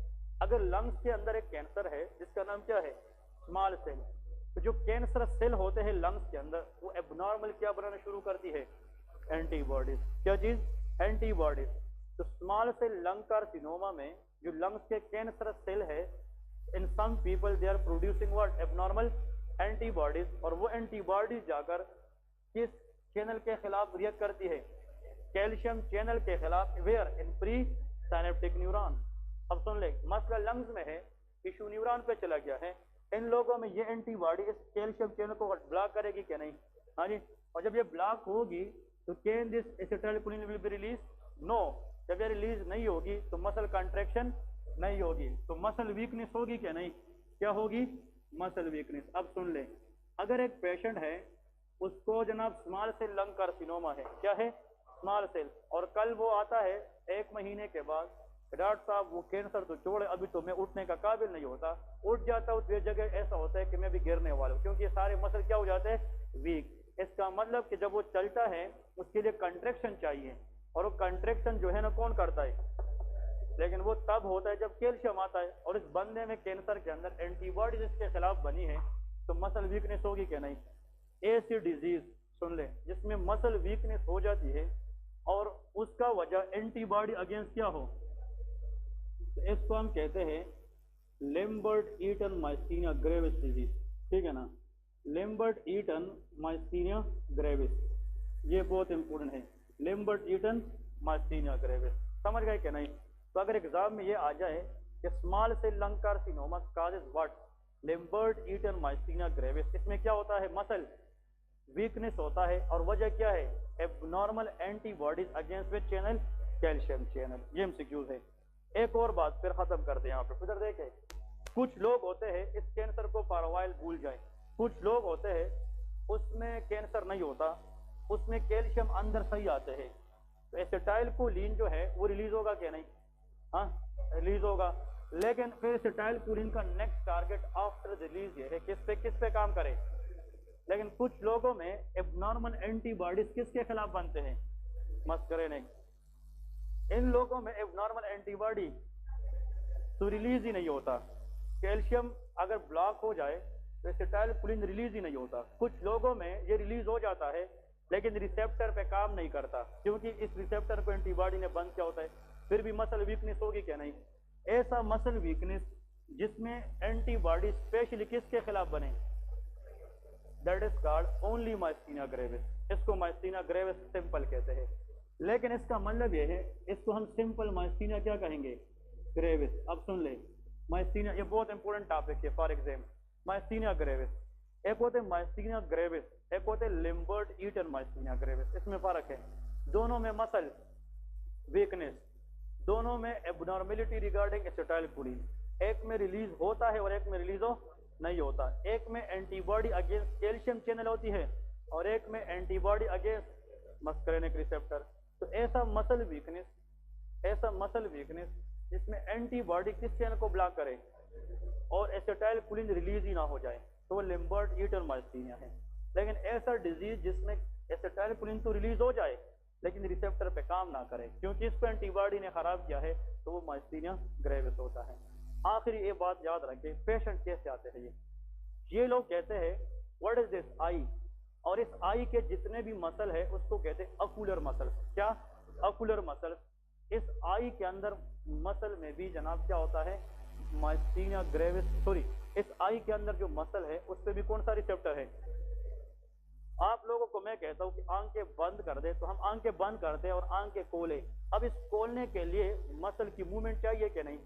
अगर लंग्स के अंदर एक कैंसर है जिसका नाम क्या है, स्मॉल सेल, तो जो कैंसर सेल होते हैं लंग्स के अंदर वो एबनॉर्मल क्या बनाना शुरू करती है, एंटीबॉडीज। क्या चीज? एंटीबॉडीज। तो स्मॉल सेल लंग कार्सिनोमा में जो लंग्स के कैंसर सेल है, in some people they are producing what, abnormal antibodies. और वो एंटीबॉडीज जाकर किस चैनल के खिलाफ रिएक्ट करती है, कैल्शियम चैनल के खिलाफ, where in presynaptic neuron. अब सुन ले, मसला लंग्स में है, टिश्यू न्यूरॉन पे चला गया है। इन लोगों में ये एंटीबॉडी इस कैल्शियम चैनल को ब्लॉक करेगी क्या नहीं? हाँ जी। और जब ये ब्लॉक होगी तो can this acetylcholine will be release? No. जब ये रिलीज नहीं होगी तो मसल कंट्रैक्शन नहीं होगी, तो मसल वीकनेस होगी क्या नहीं? क्या होगी? Muscle weakness. अब सुन ले, अगर एक पेशेंट है उसको जनाब स्मॉल सेल लंग कार्सिनोमा है, क्या है, स्मॉल सेल, और कल वो आता है 1 महीने के बाद, डॉक्टर साहब वो कैंसर तो छोड़े, अभी तो मैं उठने का काबिल नहीं होता, उठ जाता हूँ तो ये जगह ऐसा होता है कि मैं भी गिरने वाला हूँ, क्योंकि ये सारे मसल क्या हो जाते हैं, वीक। इसका मतलब कि जब वो चलता है उसके लिए कंट्रैक्शन चाहिए, और वो कंट्रैक्शन जो है ना कौन करता है, लेकिन वो तब होता है जब कैल्शियम आता है। और इस बंदे में कैंसर के अंदर एंटीबॉडी जिसके खिलाफ बनी है, तो मसल वीकनेस होगी क्या नहीं? ऐसी डिजीज सुन ले जिसमें मसल वीकनेस हो जाती है और उसका वजह एंटीबॉडी अगेंस्ट क्या हो, तो इसको हम कहते हैं लेम्बर्ट ईटन माइस्थीनिया ग्रेविस डिजीज। ठीक है ना, लेम्बर्ट ईटन माइस्थीनिया ग्रेविस, ये बहुत इंपॉर्टेंट है, लेम्बर्ट ईटन माइस्थीनिया ग्रेविस। समझ गए क्या नहीं? तो अगर एग्जाम में ये आ जाए कि small cell lung carcinoma causes what, Lambert Eaton myasthenia gravis, इसमें क्या होता है, मसल वीकनेस होता है, और वजह क्या है, abnormal antibodies against which channel, calcium channel. ये एमसीक्यूज है। एक और बात फिर खत्म करते हैं यहाँ पे, फिर देखें, कुछ लोग होते हैं इस कैंसर को पारवाइल भूल जाए, कुछ लोग होते हैं उसमें कैंसर नहीं होता, उसमें कैल्शियम अंदर सही आते हैं, तो एसिटाइल कोलिन जो है वो रिलीज होगा क्या नहीं? हाँ, रिलीज होगा। लेकिन फिर एसिटाइल कोलिन का नेक्स्ट टारगेट आफ्टर रिलीज ये है किस पे काम करे। लेकिन कुछ लोगों में एबनॉर्मल एंटीबॉडीज किसके खिलाफ बनते हैं, मस्करेनिक। इन लोगों में एबनॉर्मल एंटीबॉडी तो रिलीज ही नहीं होता, कैल्शियम अगर ब्लॉक हो जाए तो एसिटाइल कोलिन रिलीज ही नहीं होता। कुछ लोगों में ये रिलीज हो जाता है लेकिन रिसेप्टर पे काम नहीं करता, क्योंकि इस रिसेप्टर को एंटीबॉडी ने बंद किया होता है। फिर भी मसल वीकनेस होगी क्या नहीं? ऐसा मसल वीकनेस जिसमें एंटीबॉडी स्पेशली किसके खिलाफ बने, that is called only myasthenia gravis. इसको माइस्थीनिया ग्रेविस सिंपल कहते हैं, लेकिन इसका मतलब यह है, इसको हम सिंपल माइस्थीनिया क्या कहेंगे, ग्रेविस। अब सुन ले, माइस्थीनिया ये बहुत इंपॉर्टेंट टॉपिक है फॉर एग्जाम। माइस्थीनिया ग्रेविस, एक होते माइस्थीनिया ग्रेविस, एक होते लिम्बर्ट ईटन माइस्थीनिया ग्रेविस। इसमें फर्क है, दोनों में मसल वीकनेस, दोनों में एबनॉर्मेलिटी रिगार्डिंग एसिटाइल कोलिन, एक में रिलीज होता है और एक में रिलीज हो नहीं होता। एक में एंटीबॉडी अगेंस्ट कैल्शियम चैनल होती है और एक में एंटीबॉडी अगेंस्ट मस्करेनिक रिसेप्टर। तो ऐसा मसल वीकनेस जिसमें एंटीबॉडी किस चैनल को ब्लॉक करे, और एसिटाइल कोलिन रिलीज ही ना हो जाए तो वो लिम्बर्ट ईटन माइस्थीनिया है। लेकिन ऐसा डिजीज जिसमें एसिटाइल कोलिन तो रिलीज हो जाए लेकिन रिसेप्टर पे काम ना करे क्योंकि इसको एंटीबॉडी ने खराब किया है तो वो माइस्थीनिया ग्रेविस होता है। आखिरी ये बात याद रखें, पेशेंट कैसे आते हैं ये लोग कहते हैं व्हाट इज दिस आई, और इस आई के जितने भी मसल है उसको कहते हैं अकुलर मसल। क्या? Ocular muscle. इस आई के अंदर मसल में भी जनाब क्या होता है, माइस्थीनिया ग्रेविस, सॉरी, इस आई के अंदर जो मसल है उस पर भी कौन सा रिसेप्टर है? आप लोगों को मैं कहता हूं कि आंखें बंद कर दे तो हम आंखें बंद करते हैं और आंखें खोले। अब इस खोलने के लिए मसल की मूवमेंट चाहिए कि नहीं?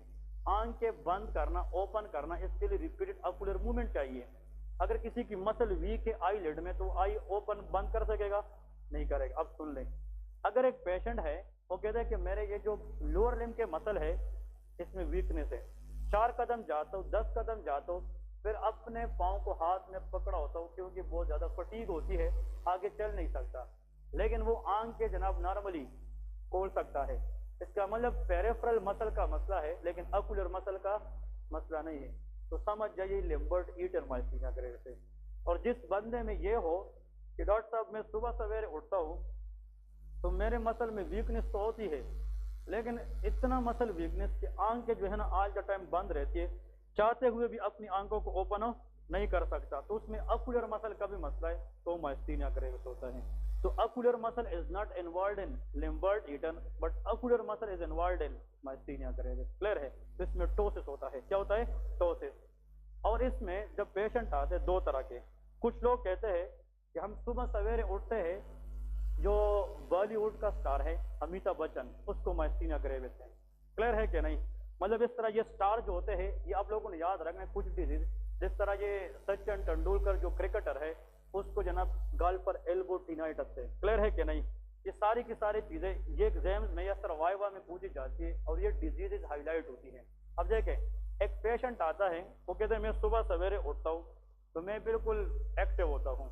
आंखें बंद करना, ओपन करना, इसके लिए रिपीटेड अकुलर मूवमेंट चाहिए। अगर किसी की मसल वीक है आई लिड में तो आई ओपन बंद कर सकेगा? नहीं करेगा। अब सुन लें, अगर एक पेशेंट है वो कहता है कि मेरे ये जो लोअर लिम्ब के मसल है इसमें वीकनेस है, 4 कदम जाता हूँ, 10 कदम जाता हूँ, फिर अपने पाँव को हाथ में पकड़ा होता हूँ क्योंकि बहुत ज्यादा फटीग होती है, आगे चल नहीं सकता, लेकिन वो आंख के जनाब नॉर्मली खोल सकता है। इसका मतलब पेरिफेरल मसल का मसला है लेकिन अकुलर मसल का मसला नहीं है। तो समझ जाइए लिम्बर्ट ईटन माइस्थीनिया ग्रेविस है। और जिस बंदे में ये हो कि डॉक्टर साहब मैं सुबह सवेरे उठता हूँ तो मेरे मसल में वीकनेस तो होती है लेकिन इतना मसल वीकनेस कि आंखें जो है ना आज द टाइम बंद रहती है, चाहते हुए भी अपनी आंखों को ओपन नहीं कर सकता, तो उसमें अकुलर मसल का भी मसला है तो माइस्थीनिया ग्रेविस होता है। तो ocular muscle is not involved in Lambert Eaton but ocular muscle is involved in myasthenia gravis. Clear है? तो इसमें टोसिस होता है। क्या होता है? टोसिस। और इसमें जब पेशेंट आते हैं दो तरह के, कुछ लोग कहते हैं कि हम सुबह सवेरे उठते हैं, जो बॉलीवुड का स्टार है अमिताभ बच्चन, उसको माइस्थीनिया ग्रेविस है। क्लियर है कि नहीं? मतलब इस तरह ये स्टार जो होते हैं ये आप लोगों ने याद रखना है कुछ डिजीज, जिस तरह ये सचिन तेंदुलकर जो क्रिकेटर है उसको जनाब गाल पर एल्बो टीनाइटिस है। क्लियर है कि नहीं? ये सारी की सारी चीजें ये एग्जाम में या सर्वाइवा में पूछी जाती है और ये डिजीजेज हाईलाइट होती है। अब देखें, एक पेशेंट आता है वो कहते हैं मैं सुबह सवेरे उठता हूँ तो मैं बिल्कुल एक्टिव होता हूँ,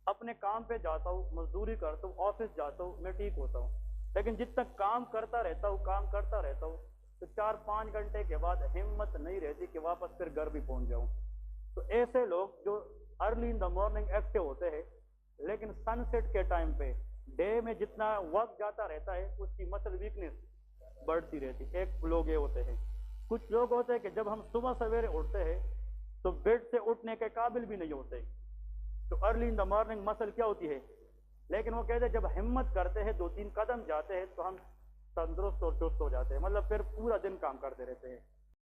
अपने काम पे जाता हूँ, मजदूरी करता हूँ, ऑफिस जाता हूँ, मैं ठीक होता हूँ, लेकिन जितना तक काम करता रहता हूँ तो 4-5 घंटे के बाद हिम्मत नहीं रहती कि वापस फिर घर भी पहुंच जाऊं। तो ऐसे लोग जो early in the morning active होते हैं लेकिन सनसेट के टाइम पे डे में जितना वक्त जाता रहता है उसकी मसल वीकनेस बढ़ती रहती है। एक लोग ये होते हैं। कुछ लोग होते हैं कि जब हम सुबह सवेरे उठते हैं तो बेड से उठने के काबिल भी नहीं होते, तो early in the morning muscle क्या होती है, लेकिन वो कहते हैं जब हिम्मत करते हैं 2-3 कदम जाते हैं तो हम तंदुरुस्त और चुस्त हो जाते हैं, मतलब फिर पूरा दिन काम करते रहते हैं।